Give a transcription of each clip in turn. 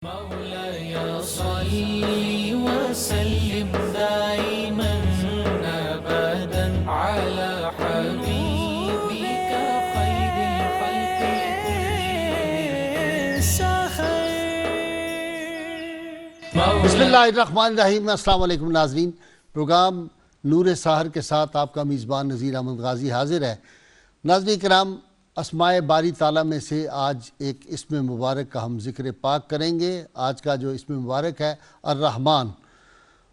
مولاي صل وسلم دائما أبدا على حبيبك خير الخلق كلهم. بسم اللہ الرحمن الرحیم۔ السلام علیکم ناظرین، پروگرام نور سحر کے ساتھ آپ کا میزبان نذیر احمد غازی حاضر ہے۔ ناظرین کرام، اسماء باری تعالیٰ میں سے آج ایک اسم مبارک کا ہم ذکر پاک کریں گے۔ آج کا جو اسم مبارک ہے الرحمن۔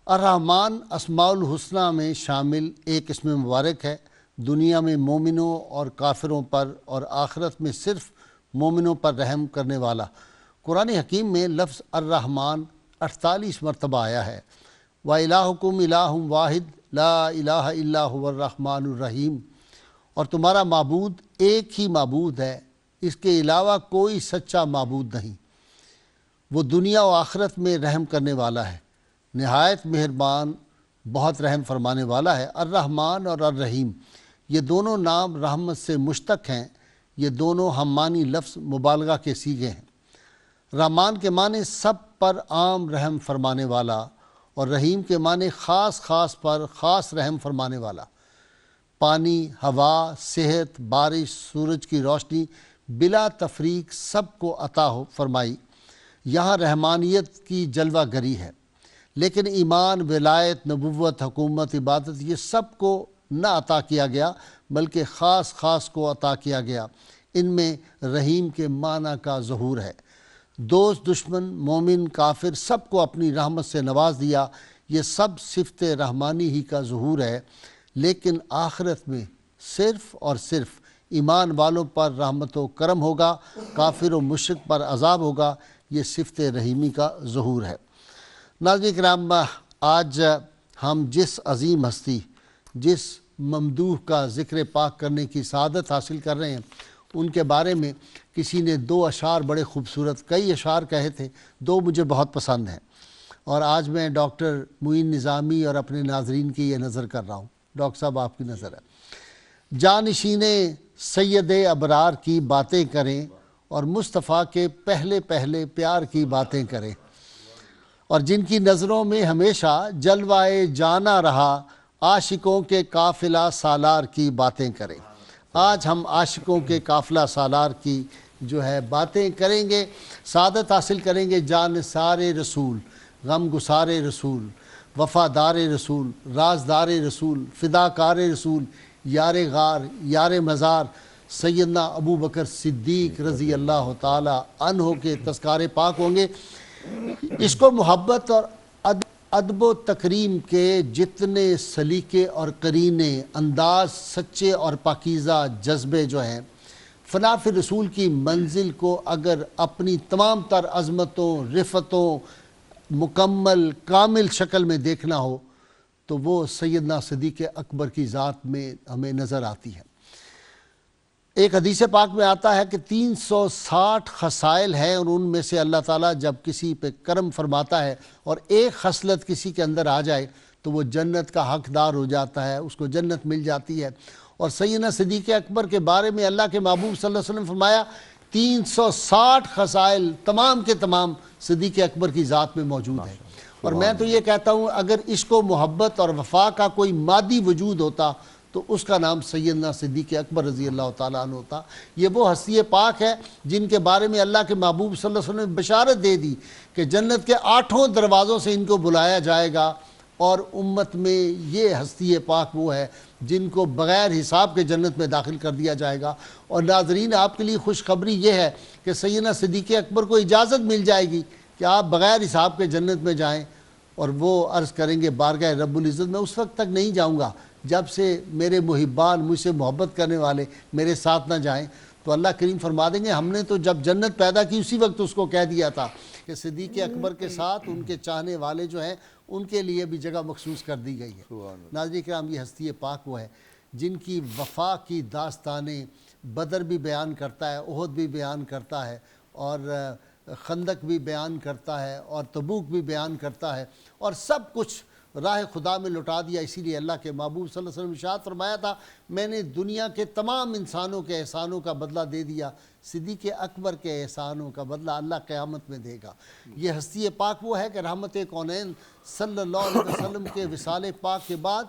الرحمن اسماء الحسنہ میں شامل ایک اسم مبارک ہے۔ دنیا میں مومنوں اور کافروں پر اور آخرت میں صرف مومنوں پر رحم کرنے والا۔ قرآن حکیم میں لفظ الرحمن 48 مرتبہ آیا ہے۔ وَإِلَٰهُكُمْ إِلَٰهٌ وَاحِدٌ لَا إِلَٰهَ إِلَّا هُوَ الرَّحْمَٰنُ الرَّحِيمُ۔ اور تمہارا معبود ایک ہی معبود ہے، اس کے علاوہ کوئی سچا معبود نہیں۔ وہ دنیا و آخرت میں رحم کرنے والا ہے، نہایت مہربان، بہت رحم فرمانے والا ہے۔ الرحمن اور الرحیم یہ دونوں نام رحمت سے مشتق ہیں۔ یہ دونوں ہم معنی لفظ مبالغہ کے صیغے ہیں۔ رحمان کے معنی سب پر عام رحم فرمانے والا، اور رحیم کے معنی خاص خاص پر خاص رحم فرمانے والا۔ پانی، ہوا، صحت، بارش، سورج کی روشنی بلا تفریق سب کو عطا فرمائی۔ یہاں رحمانیت کی جلوہ گری ہے، لیکن ایمان، ولایت، نبوت، حکومت، عبادت یہ سب کو نہ عطا کیا گیا، بلکہ خاص خاص کو عطا کیا گیا۔ ان میں رحیم کے معنی کا ظہور ہے۔ دوست، دشمن، مومن، کافر سب کو اپنی رحمت سے نواز دیا۔ یہ سب صفت رحمانی ہی کا ظہور ہے، لیکن آخرت میں صرف اور صرف ایمان والوں پر رحمت و کرم ہوگا، کافر و مشرک پر عذاب ہوگا۔ یہ صفت رحیمی کا ظہور ہے۔ ناظرین کرام، آج ہم جس عظیم ہستی، جس ممدوح کا ذکر پاک کرنے کی سعادت حاصل کر رہے ہیں، ان کے بارے میں کسی نے 2 اشعار بڑے خوبصورت، کئی اشعار کہے تھے، 2 مجھے بہت پسند ہیں، اور آج میں ڈاکٹر معین نظامی اور اپنے ناظرین کی یہ نظر کر رہا ہوں۔ ڈاکٹر صاحب آپ کی نظر ہے۔ جانشین سید ابرار کی باتیں کریں، اور مصطفیٰ کے پہلے پہلے پیار کی باتیں کریں، اور جن کی نظروں میں ہمیشہ جلوائے جانا رہا، عاشقوں کے قافلہ سالار کی باتیں کریں۔ آج ہم عاشقوں کے قافلہ سالار کی جو ہے باتیں کریں گے، سعادت حاصل کریں گے۔ جان سارے رسول، غم گسار رسول، وفادار رسول، رازدار رسول، فداکار رسول، یار غار، یار مزار سیدنا ابو بکر صدیق رضی اللہ تعالی عنہ کے تذکار پاک ہوں گے۔ اس کو محبت اور ادب و تکریم کے جتنے سلیقے اور قرینے، انداز، سچے اور پاکیزہ جذبے جو ہیں، فنا فی رسول کی منزل کو اگر اپنی تمام تر عظمتوں، رفتوں، مکمل کامل شکل میں دیکھنا ہو تو وہ سیدنا صدیق اکبر کی ذات میں ہمیں نظر آتی ہے۔ ایک حدیث پاک میں آتا ہے کہ 360 خصائل ہیں، اور ان میں سے اللہ تعالیٰ جب کسی پہ کرم فرماتا ہے اور ایک خصلت کسی کے اندر آ جائے تو وہ جنت کا حقدار ہو جاتا ہے، اس کو جنت مل جاتی ہے۔ اور سیدنا صدیق اکبر کے بارے میں اللہ کے محبوب صلی اللہ علیہ وسلم نے فرمایا 360 خصائل تمام کے تمام صدیق اکبر کی ذات میں موجود ہیں۔ اور میں تو یہ کہتا ہوں، اگر عشق و محبت اور وفا کا کوئی مادی وجود ہوتا تو اس کا نام سیدنا صدیق اکبر رضی اللہ تعالیٰ عنہ ہوتا۔ یہ وہ ہستی پاک ہے جن کے بارے میں اللہ کے محبوب صلی اللہ علیہ وسلم نے بشارت دے دی کہ جنت کے 8 دروازوں سے ان کو بلایا جائے گا، اور امت میں یہ ہستی پاک وہ ہے جن کو بغیر حساب کے جنت میں داخل کر دیا جائے گا۔ اور ناظرین، آپ کے لیے خوشخبری یہ ہے کہ سیدنا صدیق اکبر کو اجازت مل جائے گی کہ آپ بغیر حساب کے جنت میں جائیں، اور وہ عرض کریں گے بارگاہ رب العزت میں اس وقت تک نہیں جاؤں گا جب سے میرے محبان، مجھ سے محبت کرنے والے میرے ساتھ نہ جائیں۔ تو اللہ کریم فرما دیں گے ہم نے تو جب جنت پیدا کی اسی وقت اس کو کہہ دیا تھا کہ صدیق اکبر کے ساتھ ان کے چاہنے والے جو ہیں ان کے لیے بھی جگہ مخصوص کر دی گئی ہے۔ ناظرین کرام، یہ ہستی پاک وہ ہے جن کی وفا کی داستانیں بدر بھی بیان کرتا ہے، احد بھی بیان کرتا ہے، اور خندق بھی بیان کرتا ہے، اور تبوک بھی بیان کرتا ہے، اور سب کچھ راہ خدا میں لٹا دیا۔ اسی لیے اللہ کے محبوب صلی اللہ علیہ وسلم ارشاد فرمایا تھا میں نے دنیا کے تمام انسانوں کے احسانوں کا بدلہ دے دیا، صدیق اکبر کے احسانوں کا بدلہ اللہ قیامت میں دے گا۔ یہ ہستی پاک وہ ہے کہ رحمت کونین صلی اللہ علیہ وسلم کے وصال پاک کے بعد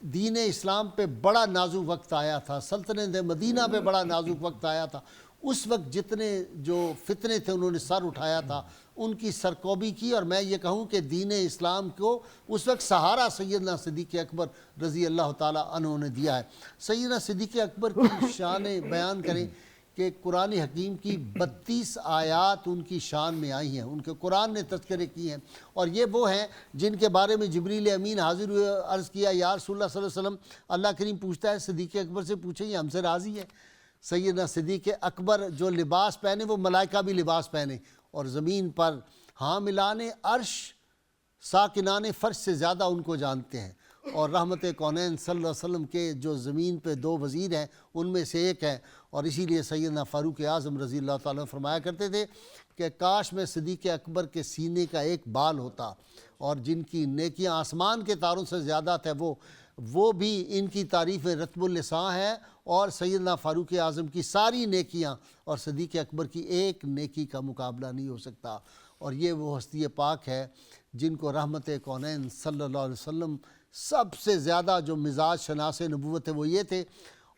دین اسلام پہ بڑا نازک وقت آیا تھا، سلطنت مدینہ پہ بڑا نازک وقت آیا تھا۔ اس وقت جتنے جو فتنے تھے انہوں نے سر اٹھایا تھا، ان کی سرکوبی کی، اور میں یہ کہوں کہ دین اسلام کو اس وقت سہارا سیدنا صدیق اکبر رضی اللہ تعالیٰ عنہ نے دیا ہے۔ سیدنا صدیق اکبر کی شان بیان کریں کہ قرآن حکیم کی 32 آیات ان کی شان میں آئی ہیں، ان کے قرآن نے تذکرے کی ہیں، اور یہ وہ ہیں جن کے بارے میں جبریل امین حاضر ہوئے، عرض کیا یا رسول اللہ صلی اللہ علیہ وسلم، اللہ کریم پوچھتا ہے صدیق اکبر سے پوچھیں یہ ہم سے راضی ہے؟ سیدنا صدیق اکبر جو لباس پہنے وہ ملائکہ بھی لباس پہنے، اور زمین پر حاملان عرش ساکنان فرش سے زیادہ ان کو جانتے ہیں، اور رحمت کونین صلی اللہ علیہ وسلم کے جو زمین پہ 2 وزیر ہیں ان میں سے ایک ہے، اور اسی لیے سیدنا فاروق اعظم رضی اللہ تعالیٰ فرمایا کرتے تھے کہ کاش میں صدیق اکبر کے سینے کا ایک بال ہوتا، اور جن کی نیکیاں آسمان کے تاروں سے زیادہ تھے وہ بھی ان کی تعریف رتب اللسان ہے، اور سیدنا فاروق اعظم کی ساری نیکیاں اور صدیق اکبر کی ایک نیکی کا مقابلہ نہیں ہو سکتا۔ اور یہ وہ ہستی پاک ہے جن کو رحمت کونین صلی اللہ علیہ وسلم سب سے زیادہ جو مزاج شناس نبوت ہے وہ یہ تھے،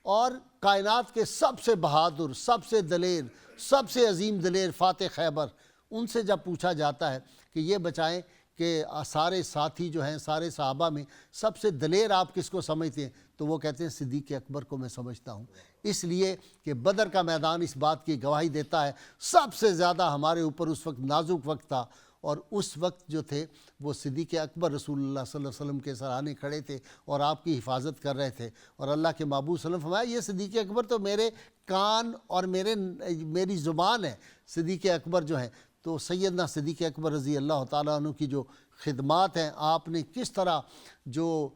اور کائنات کے سب سے بہادر، سب سے دلیر، سب سے عظیم دلیر فاتح خیبر، ان سے جب پوچھا جاتا ہے کہ یہ بچائیں کہ سارے ساتھی جو ہیں سارے صحابہ میں سب سے دلیر آپ کس کو سمجھتے ہیں، تو وہ کہتے ہیں صدیق اکبر کو میں سمجھتا ہوں، اس لیے کہ بدر کا میدان اس بات کی گواہی دیتا ہے سب سے زیادہ ہمارے اوپر اس وقت نازک وقت تھا، اور اس وقت جو تھے وہ صدیق اکبر رسول اللہ صلی اللہ علیہ وسلم کے سرانے کھڑے تھے اور آپ کی حفاظت کر رہے تھے، اور اللہ کے محبوب صلی اللہ علیہ وسلم فرمایا یہ صدیق اکبر تو میرے کان اور میری زبان ہے، صدیق اکبر جو ہیں۔ تو سیدنا صدیق اکبر رضی اللہ تعالیٰ عنہ کی جو خدمات ہیں، آپ نے کس طرح جو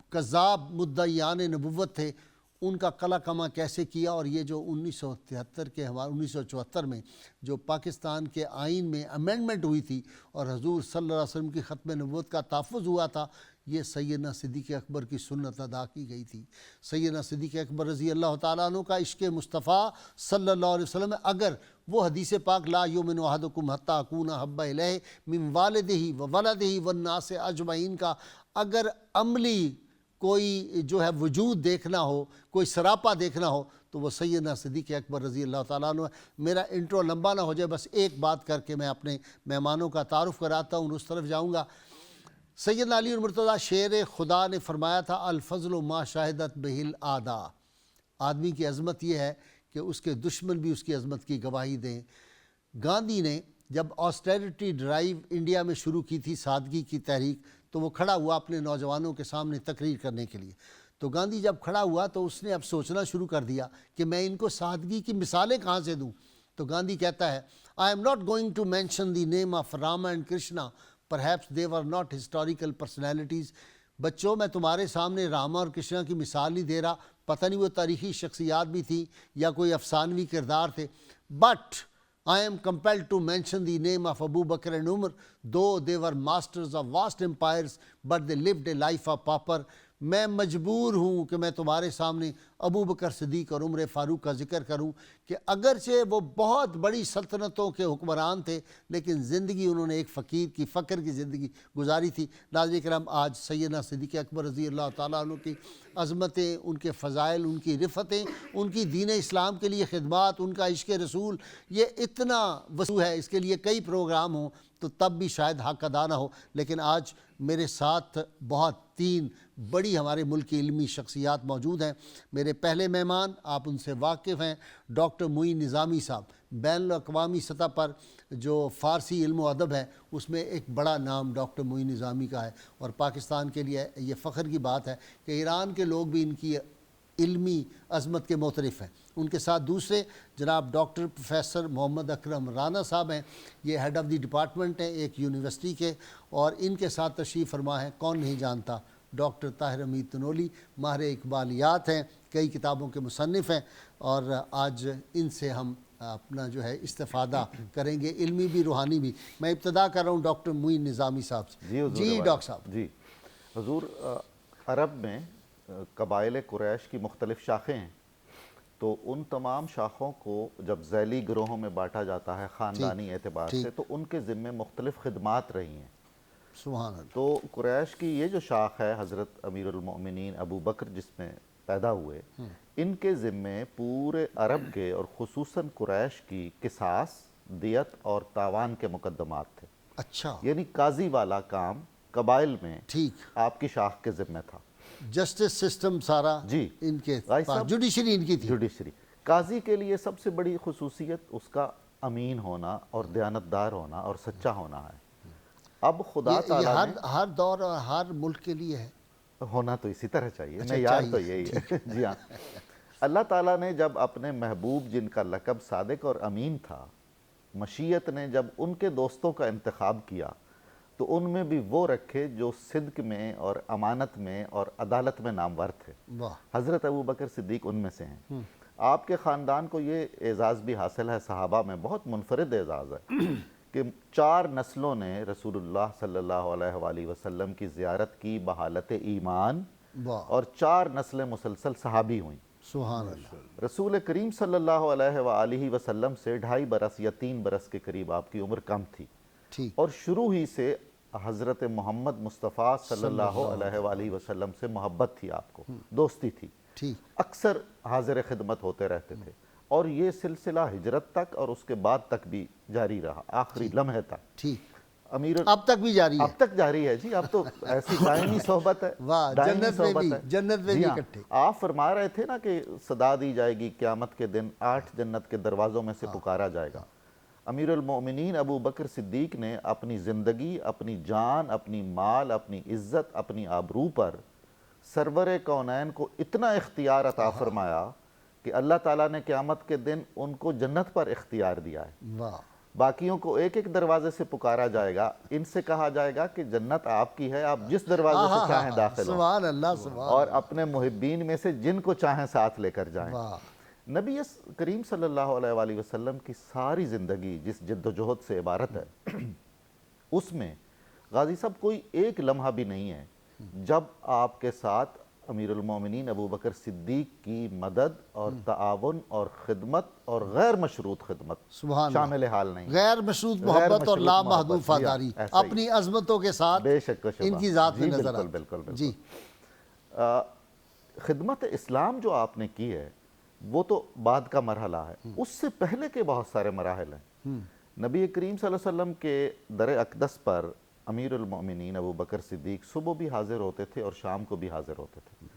کذاب مدعیان نبوت تھے ان کا قلع کما کیسے کیا، اور یہ جو 1974 میں جو پاکستان کے آئین میں امینڈمنٹ ہوئی تھی اور حضور صلی اللہ علیہ وسلم کی ختم نبوت کا تحفظ ہوا تھا، یہ سیدنا صدیق اکبر کی سنت ادا کی گئی تھی۔ سیدنا صدیق اکبر رضی اللہ تعالیٰ عنہ کا عشق مصطفیٰ صلی اللہ علیہ وسلم، اگر وہ حدیث پاک لا یؤمن احدکم حتی اکون احب الیہ من والدہ وولدہ والناس اجمعین کا اگر عملی کوئی جو ہے وجود دیکھنا ہو، کوئی سراپا دیکھنا ہو، تو وہ سیدنا صدیق اکبر رضی اللہ تعالیٰ عنہ۔ میرا انٹرو لمبا نہ ہو جائے، بس ایک بات کر کے میں اپنے مہمانوں کا تعارف کراتا ہوں، اس طرف جاؤں گا۔ سیدنا علی المرتضیٰ شیر خدا نے فرمایا تھا الفضل ما شاہدت بہ الاعداء، آدمی کی عظمت یہ ہے کہ اس کے دشمن بھی اس کی عظمت کی گواہی دیں۔ گاندھی نے جب آسٹیرٹی ڈرائیو انڈیا میں شروع کی تھی، سادگی کی تحریک، تو وہ کھڑا ہوا اپنے نوجوانوں کے سامنے تقریر کرنے کے لیے۔ تو گاندھی جب کھڑا ہوا تو اس نے اب سوچنا شروع کر دیا کہ میں ان کو سادگی کی مثالیں کہاں سے دوں۔ تو گاندھی کہتا ہے I am not going to mention the name of Rama and Krishna, perhaps they were not historical personalities۔ بچوں میں تمہارے سامنے راما اور کرشنا کی مثال نہیں دے رہا، پتہ نہیں وہ تاریخی شخصیات بھی تھیں یا کوئی افسانوی کردار تھے، but I am compelled to mention the name of Abu Bakr and Umar, though they were masters of vast empires, but they lived a life of pauper۔ میں مجبور ہوں کہ میں تمہارے سامنے ابو بکر صدیق اور عمر فاروق کا ذکر کروں کہ اگرچہ وہ بہت بڑی سلطنتوں کے حکمران تھے، لیکن زندگی انہوں نے ایک فقیر کی فقر کی زندگی گزاری تھی۔ ناظرین کرام، آج سیدنا صدیق اکبر رضی اللہ تعالیٰ عنہ کی عظمتیں، ان کے فضائل، ان کی رفتیں، ان کی دین اسلام کے لیے خدمات، ان کا عشق رسول، یہ اتنا وسیع ہے، اس کے لیے کئی پروگرام ہوں تو تب بھی شاید حق ادا نہ ہو۔ لیکن آج میرے ساتھ بہت 3 بڑی ہمارے ملک کی علمی شخصیات موجود ہیں۔ میرے پہلے مہمان، آپ ان سے واقف ہیں، ڈاکٹر معین نظامی صاحب، بین الاقوامی سطح پر جو فارسی علم و ادب ہے اس میں ایک بڑا نام ڈاکٹر معین نظامی کا ہے، اور پاکستان کے لیے یہ فخر کی بات ہے کہ ایران کے لوگ بھی ان کی علمی عظمت کے معترف ہیں۔ ان کے ساتھ دوسرے جناب ڈاکٹر پروفیسر محمد اکرم رانا صاحب ہیں، یہ ہیڈ آف دی ڈپارٹمنٹ ہیں ایک یونیورسٹی کے، اور ان کے ساتھ تشریف فرما ہے، کون نہیں جانتا، ڈاکٹر طاہر حمید تنولی، ماہر اقبالیات ہیں، کئی کتابوں کے مصنف ہیں، اور آج ان سے ہم اپنا جو ہے استفادہ کریں گے، علمی بھی روحانی بھی۔ میں ابتدا کر رہا ہوں ڈاکٹر معین نظامی صاحب سے۔ جی ڈاکٹر صاحب۔ جی حضور، عرب میں قبائل قریش کی مختلف شاخیں ہیں، تو ان تمام شاخوں کو جب ذیلی گروہوں میں بانٹا جاتا ہے خاندانی اعتبار سے، تو ان کے ذمے مختلف خدمات رہی ہیں۔ سبحان اللہ۔ تو قریش کی یہ جو شاخ ہے، حضرت امیر المؤمنین ابو بکر جس میں پیدا ہوئے، ان کے ذمے پورے عرب کے اور خصوصاً قریش کی قصاص، دیت اور تاوان کے مقدمات تھے۔ اچھا، یعنی قاضی والا کام قبائل میں ٹھیک، آپ کی شاخ کے ذمے تھا۔ جسٹس سسٹم سارا جی ان کے بھائی پاس، صاحب، جوڈیشری ان کی تھی۔ جوڈیشری۔ قاضی کے لیے سب سے بڑی خصوصیت اس کا امین ہونا اور دیانتدار ہونا اور سچا ہونا ہے۔ اب خدا یہ تعالیٰ نے ہر دور اور ہر ملک کے لیے ہے۔ ہونا تو اسی طرح چاہیے، اچھا، معیار تو چاہیے، یہی ہے۔ جی ہاں، اللہ تعالیٰ نے جب اپنے محبوب جن کا لقب صادق اور امین تھا، مشیت نے جب ان کے دوستوں کا انتخاب کیا تو ان میں بھی وہ رکھے جو صدق میں اور امانت میں اور عدالت میں نامور تھے۔ واہ، حضرت ابو بکر صدیق ان میں سے ہیں۔ آپ کے خاندان کو یہ اعزاز بھی حاصل ہے، صحابہ میں بہت منفرد اعزاز ہے کہ 4 نسلوں نے رسول اللہ صلی اللہ علیہ وآلہ وسلم کی زیارت کی بحالت ایمان، واہ، اور 4 نسلیں مسلسل صحابی ہوئیں۔ سبحان اللہ۔ رسول کریم صلی اللہ علیہ وآلہ وسلم سے 2.5 برس یا 3 برس کے قریب آپ کی عمر کم تھی، ٹھیک، اور شروع ہی سے حضرت محمد مصطفیٰ صلی اللہ علیہ وآلہ وسلم سے محبت تھی، آپ کو دوستی تھی، ٹھیک، اکثر حاضر خدمت ہوتے رہتے تھے، اور یہ سلسلہ ہجرت تک اور اس کے بعد تک بھی جاری رہا، آخری لمحے تک۔ ٹھیک، امیر اب تک بھی جاری ہے۔ اب تک جاری ہے جی، اب تو ایسی دائمی صحبت ہے، واہ، دائمی جنت میں صحبت بھی، ہے۔ جنت میں جی بھی ہاں، اکٹھے۔ آپ فرما رہے تھے نا کہ صدا دی جائے گی قیامت کے دن، 8 جنت کے دروازوں میں سے پکارا جائے گا۔ امیر المؤمنین ابو بکر صدیق نے اپنی زندگی، اپنی جان، اپنی مال، اپنی عزت، اپنی آبرو پر سرور کونین کو اتنا اختیار عطا فرمایا کہ اللہ تعالیٰ نے قیامت کے دن ان کو جنت پر اختیار دیا ہے۔ واہ، باقیوں کو ایک ایک دروازے سے پکارا جائے گا، ان سے کہا جائے گا کہ جنت آپ کی ہے، آپ جس دروازے سے چاہیں داخل ہوں، سبحان اللہ، سبحان اور اپنے محبین میں سے جن کو چاہیں ساتھ لے کر جائیں۔ واہ، نبی کریم صلی اللہ علیہ وآلہ وسلم کی ساری زندگی جس جد و جہد سے عبارت ہے، اس میں غازی صاحب کوئی ایک لمحہ بھی نہیں ہے جب آپ کے ساتھ امیر المومنین ابو بکر صدیق کی مدد اور تعاون اور خدمت اور غیر مشروط خدمت سبحان اللہ، شامل حال نہیں۔ غیر مشروط محبت اور لامحدود وفاداری ایسا ہی، اپنی عظمتوں کے ساتھ بے شک و شبہ، ان کی ذات میں جی نظر بالکل آتی۔ بالکل جی، خدمت اسلام جو آپ نے کی ہے وہ تو بعد کا مرحلہ ہے، اس سے پہلے کے بہت سارے مراحل ہیں۔ نبی کریم صلی اللہ علیہ وسلم کے در اقدس پر امیر المؤمنین ابو بکر صدیق صبح بھی حاضر ہوتے تھے اور شام کو بھی حاضر ہوتے تھے۔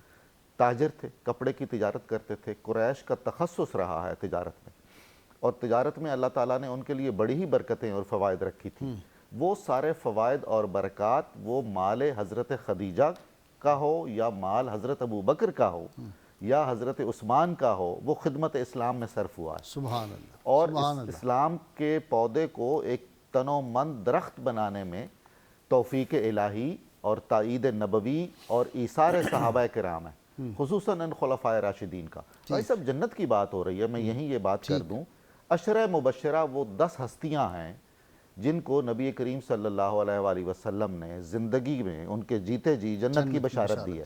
تاجر تھے، کپڑے کی تجارت کرتے تھے، قریش کا تخصص رہا ہے تجارت میں، اور تجارت میں اللہ تعالیٰ نے ان کے لیے بڑی ہی برکتیں اور فوائد رکھی تھی۔ وہ سارے فوائد اور برکات، وہ مال حضرت خدیجہ کا ہو یا مال حضرت ابو بکر کا ہو یا حضرت عثمان کا ہو، وہ خدمت اسلام میں صرف ہوا ہے، سبحان اللہ، اور سبحان اللہ، اسلام کے پودے کو ایک تنومند درخت بنانے میں توفیق الہی اور تائید نبوی اور ایثار صحابہ کرام ہے، خصوصاً ان خلفائے راشدین کا۔ بھائی صاحب، جنت کی بات ہو رہی ہے، میں یہیں یہ بات کر دوں، عشرہ مبشرہ وہ 10 ہستیاں ہیں جن کو نبی کریم صلی اللہ علیہ وآلہ وسلم نے زندگی میں ان کے جیتے جی جنت کی بشارت دی ہے۔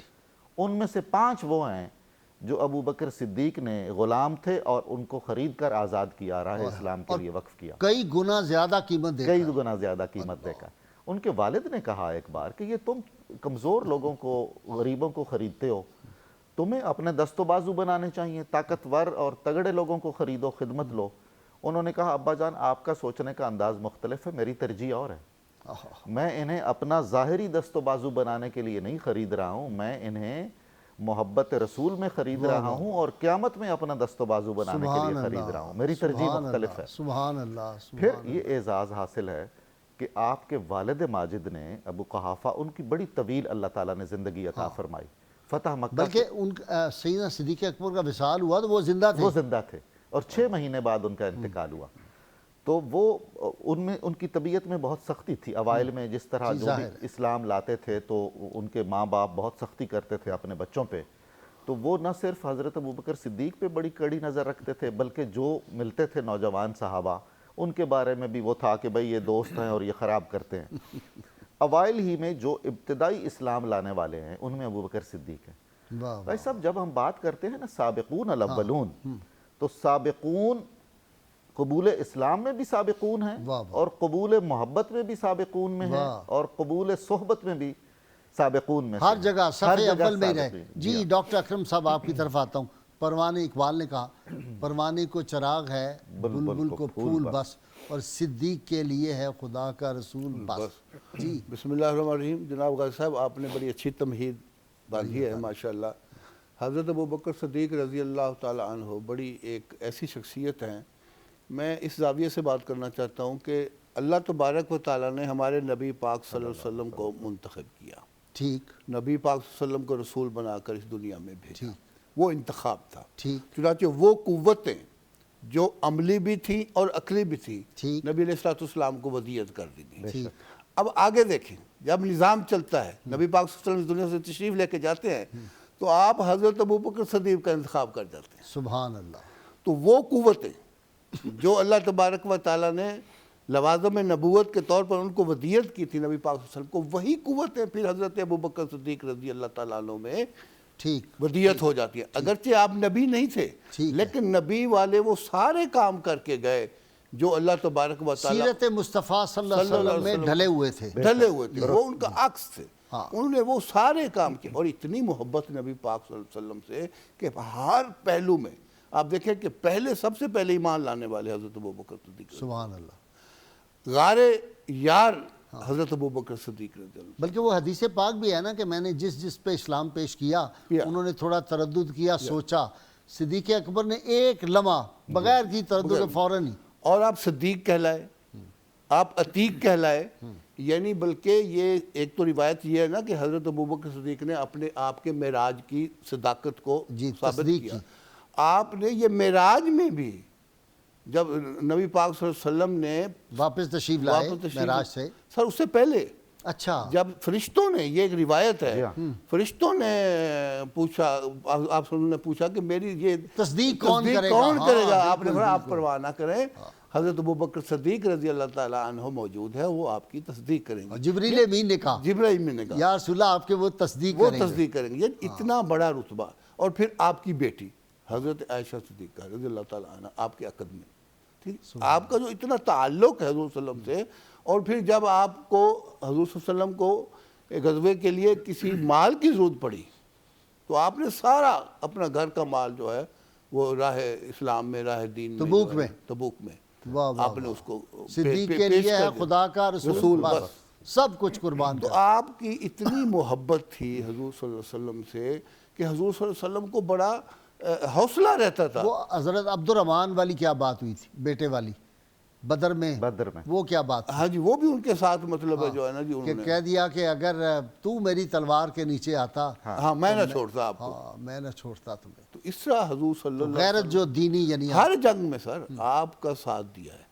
ان میں سے 5 وہ ہیں جو ابو بکر صدیق نے غلام تھے اور ان کو خرید کر آزاد کیا، راہ اسلام کے لیے وقف کیا، کئی گنا زیادہ قیمت دے کئی گنا زیادہ قیمت دے کر۔ ان کے والد نے کہا ایک بار کہ یہ تم کمزور لوگوں کو، غریبوں کو خریدتے ہو، تمہیں اپنے دست و بازو بنانے چاہیے، طاقتور اور تگڑے لوگوں کو خریدو، خدمت لو۔ انہوں نے کہا ابا جان، آپ کا سوچنے کا انداز مختلف ہے، میری ترجیح اور ہے، میں انہیں اپنا ظاہری دست و بازو بنانے کے لیے نہیں خرید رہا ہوں، میں انہیں محبت رسول میں خرید رہا ہوں اور قیامت میں اپنا دست و بازو بنانے کے لیے خرید رہا ہوں، میری ترجیح مختلف ہے۔ سبحان اللہ، پھر یہ اعزاز حاصل ہے کہ آپ کے والد ماجد نے ابو قحافہ، ان کی بڑی طویل اللہ تعالیٰ نے زندگی عطا فرمائی، فتح مکہ، بلکہ ان سیدنا صدیق اکبر کا وصال ہوا تو وہ زندہ تھے، وہ زندہ تھے، اور 6 مہینے بعد ان کا انتقال ہوا۔ تو وہ ان کی طبیعت میں بہت سختی تھی اوائل میں، جس طرح جو بھی اسلام لاتے تھے تو ان کے ماں باپ بہت سختی کرتے تھے اپنے بچوں پہ، تو وہ نہ صرف حضرت ابوبکر صدیق پہ بڑی کڑی نظر رکھتے تھے، بلکہ جو ملتے تھے نوجوان صحابہ ان کے بارے میں بھی وہ تھا کہ بھئی یہ دوست ہیں اور یہ خراب کرتے ہیں۔ اوائل ہی میں جو ابتدائی اسلام لانے والے ہیں ان میں ابوبکر صدیق ہیں۔ واہ بھائی صاحب جب ہم بات کرتے ہیں نا سابقون الاولون، تو سابقون قبول اسلام میں بھی سابقون ہیں، اور قبول محبت میں بھی سابقون میں ہیں، اور قبول صحبت میں بھی سابقون میں ہر جگہ صفحے اول میں رہے۔ سابقین۔ جی ڈاکٹر اکرم صاحب آپ کی طرف آتا ہوں۔ پروانے اقبال نے کہا پروانے کو چراغ ہے بلبل کو پھول بس، اور صدیق کے لیے ہے خدا کا رسول بس۔ جی بسم اللہ الرحمن الرحیم۔ جناب غازی صاحب آپ نے بڑی اچھی تمہید باندھی ہے ماشاءاللہ۔ حضرت ابوبکر صدیق رضی اللہ تعالی عنہ بڑی ایک ایسی شخصیت ہیں۔ میں اس زاویے سے بات کرنا چاہتا ہوں کہ اللہ تبارک و تعالیٰ نے ہمارے نبی پاک صلی اللہ علیہ وسلم کو منتخب کیا، ٹھیک، نبی پاک صلی اللہ علیہ وسلم کو رسول بنا کر اس دنیا میں بھیجا، وہ انتخاب تھا۔ ٹھیک، چنانچہ وہ قوتیں جو عملی بھی تھیں اور عقلی بھی تھیں نبی علیہ السلام کو ودیعت کر دی گئی۔ اب آگے دیکھیں، جب نظام چلتا ہے، نبی پاک صلی اللہ علیہ وسلم اس دنیا سے تشریف لے کے جاتے ہیں تو آپ حضرت ابوبکر صدیق کا انتخاب کر جاتے ہیں۔ سبحان اللہ۔ تو وہ قوتیں جو اللہ تبارک و تعالیٰ نے لوازم نبوت کے طور پر ان کو ودیعت کی تھی نبی پاک صلی اللہ علیہ وسلم کو، وہی قوتیں پھر حضرت ابوبکر صدیق رضی اللہ تعالیٰ عنہ میں ٹھیک ودیعت ہو جاتی ہے۔ اگرچہ آپ نبی نہیں تھے لیکن نبی والے وہ سارے کام کر کے گئے جو اللہ تبارک و تعالیٰ سیرت مصطفیٰ صلی اللہ علیہ وسلم میں ڈھلے ہوئے تھے، وہ ان کا عکس تھے، انہوں نے وہ سارے کام کیے۔ اور اتنی محبت نبی پاک صلی اللہ علیہ وسلم سے کہ ہر پہلو میں آپ دیکھیں کہ پہلے سب سے پہلے ایمان لانے والے حضرت ابوبکر صدیق، سبحان اللہ، غار یار حضرت ابوبکر صدیق رضی اللہ۔ بلکہ وہ حدیث پاک بھی ہے نا کہ میں نے جس پہ اسلام پیش کیا انہوں نے تھوڑا تردد کیا، سوچا، صدیق اکبر نے ایک لمحہ بغیر کی تردد فوراً ہی، اور آپ صدیق کہلائے، آپ عتیق کہلائے، یعنی بلکہ یہ ایک تو روایت یہ ہے نا کہ حضرت ابوبکر صدیق نے اپنے آپ کے معراج کی صداقت کو ثابت کیا۔ آپ نے یہ معراج میں بھی جب نبی پاک صلی اللہ علیہ وسلم نے واپس تشریف لائے معراج سے، سر اس سے پہلے اچھا جب فرشتوں نے، یہ ایک روایت ہے، فرشتوں نے پوچھا، آپ نے پوچھا کہ میری یہ تصدیق کون کرے گا؟ آپ نے فرمایا آپ پرواہ نہ کریں، حضرت ابوبکر صدیق رضی اللہ تعالیٰ عنہ موجود ہے، وہ آپ کی تصدیق کریں گے۔ جبریل امین نے کہا، جبرائیل امین نے کہا یا رسول اللہ آپ کے وہ تصدیق کریں گے۔ یہ اتنا بڑا رتبہ، اور پھر آپ کی بیٹی حضرت عائشہ صدیقہ رضی اللہ تعالیٰ عنہ آپ کے عقد میں، ٹھیک، آپ کا جو اتنا تعلق ہے حضور صلی اللہ علیہ وسلم سے، اور پھر جب آپ کو حضور صلی اللہ علیہ وسلم کو غزوے کے لیے کسی مال کی ضرورت پڑی تو آپ نے سارا اپنا گھر کا مال جو ہے وہ راہ اسلام میں، راہ دین میں، تبوک میں آپ نے اس کو صدیق کے لیے ہے خدا کا رسول بس، سب کچھ قربان تو آپ کی اتنی محبت تھی حضور صلی اللہ علیہ وسلم سے کہ حضور صلی اللہ علیہ وسلم کو بڑا حوصلہ رہتا تھا۔ وہ حضرت عبد الرحمن والی کیا بات ہوئی تھی، بیٹے والی بدر میں، وہ کیا بات؟ ہاں جی، وہ بھی ان کے ساتھ مطلب ہے جو ہے نا جی، کہ کہہ دیا کہ اگر تو میری تلوار کے نیچے آتا، ہاں میں نہ چھوڑتا آپ کو، میں نہ چھوڑتا تمہیں۔ تو اس طرح حضور صلی اللہ علیہ وسلم غیرت جو دینی یعنی ہر جنگ میں سر آپ کا ساتھ دیا ہے۔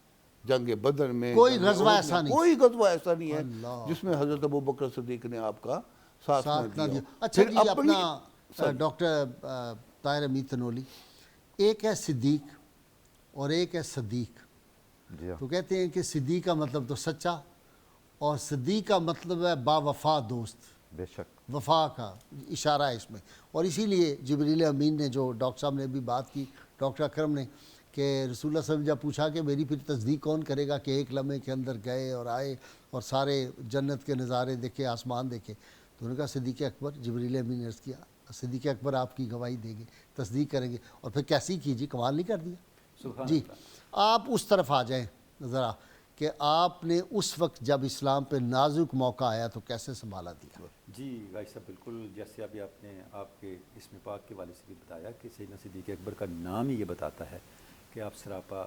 جنگ بدر میں کوئی غزوہ ایسا نہیں، کوئی غزوہ ایسا نہیں ہے جس میں حضرت ابوبکر صدیق نے آپ کا ساتھ نہ دیا۔ اچھا جی، اپنا ڈاکٹر طاہر امید تنولی، ایک ہے صدیق اور ایک ہے صدیق، تو کہتے ہیں کہ صدیق کا مطلب تو سچا، اور صدیق کا مطلب ہے با وفا دوست، بے شک وفا کا اشارہ ہے اس میں۔ اور اسی لیے جبریل امین نے، جو ڈاکٹر صاحب نے بھی بات کی، ڈاکٹر اکرم نے، کہ رسول اللہ صلی اللہ علیہ وسلم جب پوچھا کہ میری پھر تصدیق کون کرے گا کہ ایک لمحے کے اندر گئے اور آئے اور سارے جنت کے نظارے دیکھے، آسمان دیکھے، تو انہوں نے کہا صدیق اکبر، جبریل امین نے عرض کیا صدیق اکبر آپ کی گواہی دیں گے، تصدیق کریں گے۔ اور پھر کیسی کی جی، کمال نہیں کر دیا جی۔ آپ اس طرف آ جائیں ذرا کہ آپ نے اس وقت جب اسلام پہ نازک موقع آیا تو کیسے سنبھالا دیا؟ جی غازی صاحب، بالکل جیسے ابھی آپ نے آپ کے اسم پاک کے والے سے بھی بتایا کہ سیدنا صدیق اکبر کا نام ہی یہ بتاتا ہے کہ آپ سراپا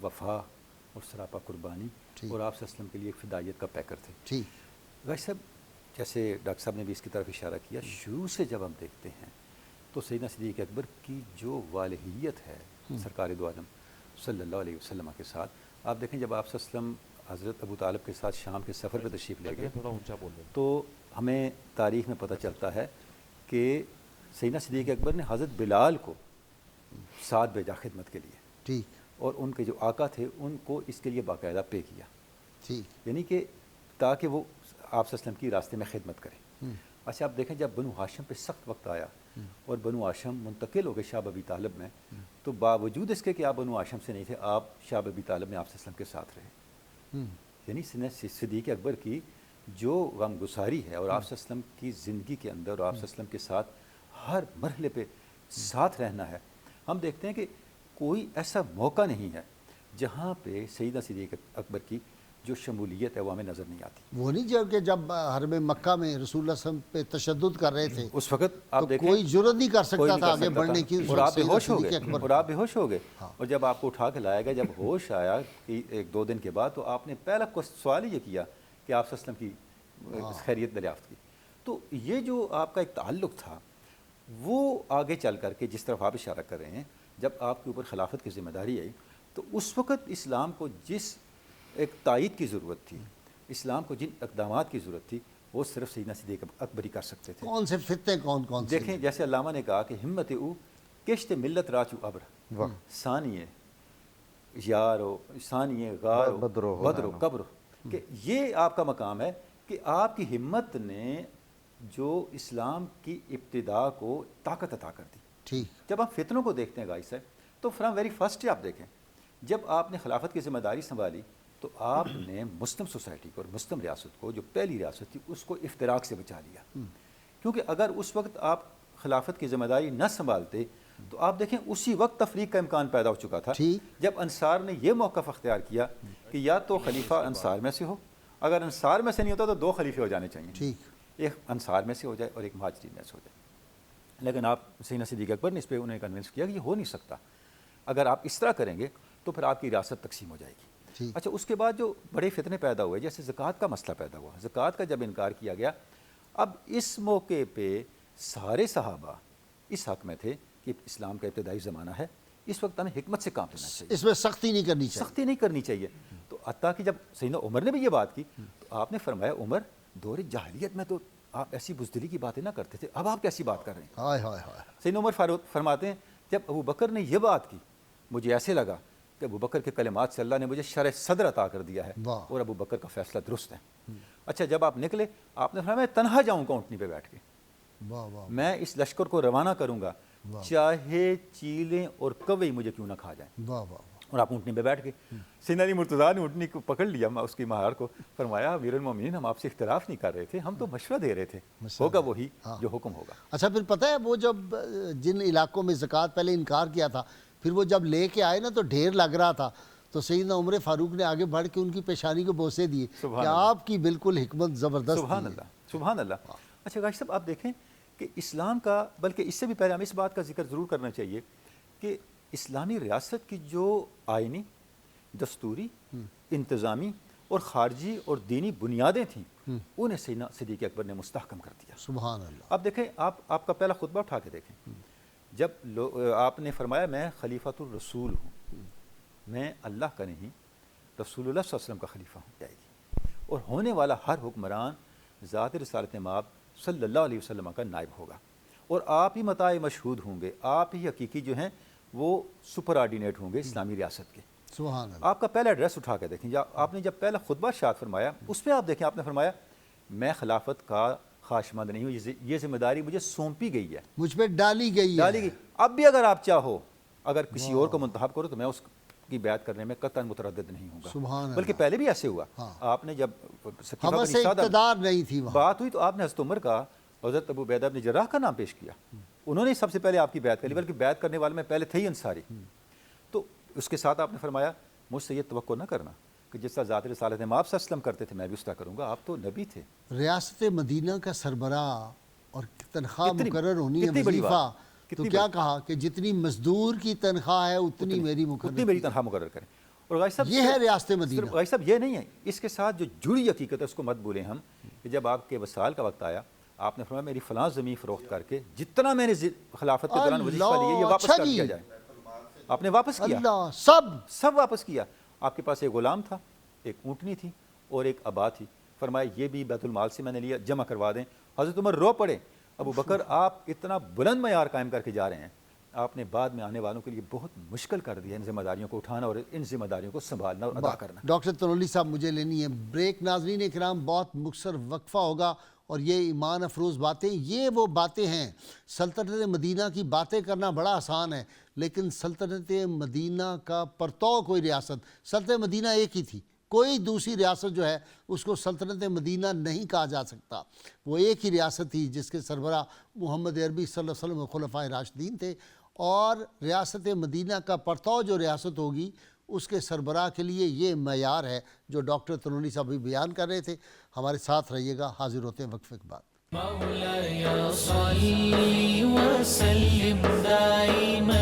وفا اور سراپا قربانی اور آپ صلی اللہ علیہ وسلم کے لیے ایک فدائیت کا پیکر تھے۔ ٹھیک غازی صاحب، جیسے ڈاکٹر صاحب نے بھی اس کی طرف اشارہ کیا، شروع سے جب ہم دیکھتے ہیں تو سیدنا صدیق اکبر کی جو والہیت ہے سرکار دو عالم صلی اللہ علیہ وسلم کے ساتھ، آپ دیکھیں جب آپ صلی اللہ علیہ وسلم حضرت ابو طالب کے ساتھ شام کے سفر پہ تشریف لے گئے تو ہمیں تاریخ میں پتہ چلتا ہے کہ سیدنا صدیق اکبر نے حضرت بلال کو ساتھ بھیجا خدمت کے لیے، ٹھیک اور ان کے جو آقا تھے ان کو اس کے لیے باقاعدہ پے کیا، ٹھیک یعنی کہ تاکہ وہ آپ صلی اللہ علیہ وسلم کی راستے میں خدمت کریں۔ اچھا آپ دیکھیں جب بنو ہاشم پہ سخت وقت آیا اور بنو ہاشم منتقل ہو گئے شاہ ابی طالب میں، تو باوجود اس کے کہ آپ بنو ہاشم سے نہیں تھے، آپ شاہ ابی طالب میں آپ صلی اللہ علیہ وسلم کے ساتھ رہے۔ یعنی صدیق اکبر کی جو غم گساری ہے اور آپ صلی اللہ علیہ وسلم کی زندگی کے اندر اور آپ صلی اللہ علیہ وسلم کے ساتھ ہر مرحلے پہ ساتھ رہنا ہے۔ ہم دیکھتے ہیں کہ کوئی ایسا موقع نہیں ہے جہاں پہ سیدنا صدیق اکبر کی جو شمولیت ہے وہ ہمیں نظر نہیں آتی۔ وہ نہیں کہ جب حرم مکہ میں رسول اللہ صلی اللہ علیہ وسلم پہ تشدد کر رہے تھے اس وقت تو آپ دیکھیں کوئی جرت نہیں کر کوئی سکتا نہیں تھا کر آگے سکتا بڑھنے تھا، کی، اور آپ بے سیدنا ہوش ہو صدیق گئے، اکبر۔ اور آپ بے ہوش ہو گئے، اور جب آپ کو اٹھا کے لایا گیا، جب ہوش آیا کہ ایک دو دن کے بعد، تو آپ نے پہلا سوال ہی یہ کیا کہ آپ صلی اللہ علیہ وسلم کی خیریت دریافت کی۔ تو یہ جو آپ کا ایک تعلق تھا وہ آگے چل کر کے جس طرف آپ اشارہ کر رہے ہیں، جب آپ کے اوپر خلافت کی ذمہ داری آئی تو اس وقت اسلام کو جس ایک تائید کی ضرورت تھی، اسلام کو جن اقدامات کی ضرورت تھی، وہ صرف سیدنا صدیق اکبر ہی کر سکتے تھے۔ کون سے فتنے کون سے دیکھیں جیسے علامہ نے کہا کہ ہمت او کشت ملت راچو ابر ثانیے یارو ثانیے غارو بدرو قبر، کہ یہ آپ کا مقام ہے کہ آپ کی ہمت نے جو اسلام کی ابتدا کو طاقت عطا کر دی۔ ٹھیک جب ہم فتنوں کو دیکھتے ہیں گائی صاحب، تو فرام ویری فرسٹ آپ دیکھیں جب آپ نے خلافت کی ذمہ داری سنبھالی تو آپ نے مسلم سوسائٹی کو اور مسلم ریاست کو، جو پہلی ریاست تھی، اس کو افتراق سے بچا لیا، کیونکہ اگر اس وقت آپ خلافت کی ذمہ داری نہ سنبھالتے تو آپ دیکھیں اسی وقت تفریق کا امکان پیدا ہو چکا تھا، جب انصار نے یہ موقف اختیار کیا کہ یا تو خلیفہ انصار میں سے ہو، اگر انصار میں سے نہیں ہوتا تو دو خلیفے ہو جانے چاہیے، ٹھیک ایک انصار میں سے ہو جائے اور ایک مہاجرین میں سے ہو جائے، لیکن آپ سیدنا صدیق اکبر نے اس پہ انہیں کنونس کیا کہ یہ ہو نہیں سکتا، اگر آپ اس طرح کریں گے تو پھر آپ کی ریاست تقسیم ہو جائے گی۔ اچھا اس کے بعد جو بڑے فتنے پیدا ہوئے، جیسے زکوٰۃ کا مسئلہ پیدا ہوا، زکوٰۃ کا جب انکار کیا گیا، اب اس موقع پہ سارے صحابہ اس حق میں تھے کہ اسلام کا ابتدائی زمانہ ہے، اس وقت ہمیں حکمت سے کام لینا چاہیے، اس میں سختی نہیں کرنی چاہیے، سختی نہیں کرنی چاہیے۔ تو حتیٰ کہ جب سیدنا عمر نے بھی یہ بات کی تو آپ نے فرمایا عمر دور جاہلیت میں تو آپ ایسی بزدلی کی باتیں نہ کرتے تھے، اب آپ کیسی بات کر رہے ہیں؟ ہائے ہائے ہائے۔ سیدنا عمر فرماتے ہیں جب ابو بکر نے یہ بات کی مجھے ایسے لگا کہ ابو بکر کے کلمات سے اللہ نے مجھے شرح صدر عطا کر دیا ہے اور ابو بکر کا فیصلہ درست ہے۔ اچھا جب آپ نکلے آپ نے فرمایا میں تنہا جاؤں گا اونٹنی پہ بیٹھ کے، میں اس لشکر کو روانہ کروں گا چاہے چیلیں اور کوے مجھے کیوں نہ کھا جائیں، اور آپ اونٹنی پہ بیٹھ گئے۔ سیدنا علی مرتضیٰ نے اونٹنی کو پکڑ لیا، اس کی مہار کو، فرمایا امیر المومنین ہم آپ سے اختلاف نہیں کر رہے تھے، ہم تو مشورہ دے رہے تھے، ہوگا وہی جو حکم ہوگا۔ اچھا پھر پتہ ہے وہ جب جن علاقوں میں زکوٰۃ پہلے انکار کیا تھا، پھر وہ جب لے کے آئے نا تو ڈھیر لگ رہا تھا، تو سیدنا عمر فاروق نے آگے بڑھ کے ان کی پیشانی کو بوسے دیے کہ آپ کی بالکل حکمت زبردست ہے۔ سبحان اللہ سبحان اللہ۔ اچھا غازی صاحب آپ دیکھیں کہ اسلام کا، بلکہ اس سے بھی پہلے ہمیں اس بات کا ذکر ضرور کرنا چاہیے کہ اسلامی ریاست کی جو آئینی، دستوری، انتظامی اور خارجی اور دینی بنیادیں تھیں انہیں سیدنا صدیق اکبر نے مستحکم کر دیا۔ سبحان اللہ۔ اب دیکھیں آپ کا پہلا خطبہ اٹھا کے دیکھیں، جب آپ نے فرمایا میں خلیفۃ الرسول ہوں، میں اللہ کا نہیں رسول اللہ صلی اللہ علیہ وسلم کا خلیفہ ہوں جائے گی، اور ہونے والا ہر حکمران ذات رسالت مآب صلی اللہ علیہ وسلم کا نائب ہوگا، اور آپ ہی متاع مشہود ہوں گے، آپ ہی حقیقی جو ہیں وہ سپر آرڈینیٹ ہوں گے اسلامی ریاست کے۔ سبحان اللہ۔ آپ کا پہلا ایڈریس اٹھا کے دیکھیں، آپ نے جب پہلا خطبہ ارشاد فرمایا اس پہ آپ دیکھیں آپ نے فرمایا میں خلافت کا خواہشمند نہیں ہوں، یہ ذمہ داری مجھے سونپی گئی ہے، مجھ پہ ڈالی گئی ہے۔ اب بھی اگر آپ چاہو اگر کسی اور کو منتخب کرو تو میں اس کی بیعت کرنے میں قطعاً متردد نہیں ہوں گا، بلکہ پہلے بھی ایسے ہوا۔ آپ نے جب حماس سے اقتدار نہیں تھی وہاں، بات ہوئی تو آپ نے حضرت عمر کا، حضرت ابو عبیدہ بن جراح کا نام پیش کیا، انہوں نے سب سے پہلے آپ کی بیعت کری، بلکہ بیعت کرنے والے میں پہلے تھے ہی انصاری۔ تو اس کے ساتھ آپ نے فرمایا مجھ سے یہ توقع نہ کرنا کہ جس طرح ذات رسالت مآب صلی اللہ علیہ وسلم کرتے تھے میں بھی اس طرح کروں گا، آپ تو نبی تھے۔ ریاست مدینہ کا سربراہ اور تنخواہ مقرر ہونی ہے وظیفہ، تو کیا کہا کہ جتنی مزدور کی تنخواہ ہے اتنی میری تنخواہ مقرر کریں۔ اور غازی صاحب یہ ہے ریاست مدینہ۔ غازی صاحب یہ نہیں ہے، اس کے ساتھ جو جڑی حقیقت ہے اس کو مت بھولیں ہم، کہ جب آپ کے وصال کا وقت آیا آپ نے فرمایا میری فلاں زمین فروخت کر کے جتنا میں نے خلافت کے دوران وظیفہ لیے یہ واپس کر دیا جائے۔ آپ نے واپس کیا، اللہ سب واپس کیا۔ آپ کے پاس ایک غلام تھا، ایک اونٹنی تھی اور ایک ابا تھی، فرمایا یہ بھی بیت المال سے میں نے لیا، جمع کروا دیں۔ حضرت عمر رو پڑے، ابو بکر آپ اتنا بلند معیار قائم کر کے جا رہے ہیں، آپ نے بعد میں آنے والوں کے لیے بہت مشکل کر دیا ان ذمہ داریوں کو اٹھانا اور ان ذمہ داریوں کو سنبھالنا اور ادا کرنا۔ ڈاکٹر تنولی صاحب مجھے لینی ہے بریک۔ ناظرین اکرام، بہت مختصر وقفہ ہوگا اور یہ ایمان افروز باتیں، یہ وہ باتیں ہیں۔ سلطنت مدینہ کی باتیں کرنا بڑا آسان ہے، لیکن سلطنت مدینہ کا پرتو کوئی ریاست، سلطنت مدینہ ایک ہی تھی، کوئی دوسری ریاست جو ہے اس کو سلطنت مدینہ نہیں کہا جا سکتا۔ وہ ایک ہی ریاست تھی جس کے سربراہ محمد عربی صلی اللہ علیہ وسلم و خلفائے راشدین تھے، اور ریاست مدینہ کا پرتو جو ریاست ہوگی اس کے سربراہ کے لیے یہ معیار ہے جو ڈاکٹر تنولی صاحب بھی بیان کر رہے تھے۔ ہمارے ساتھ رہیے گا، حاضر ہوتے ہیں وقفے کے بعد۔ مولاي صل وسلم دائما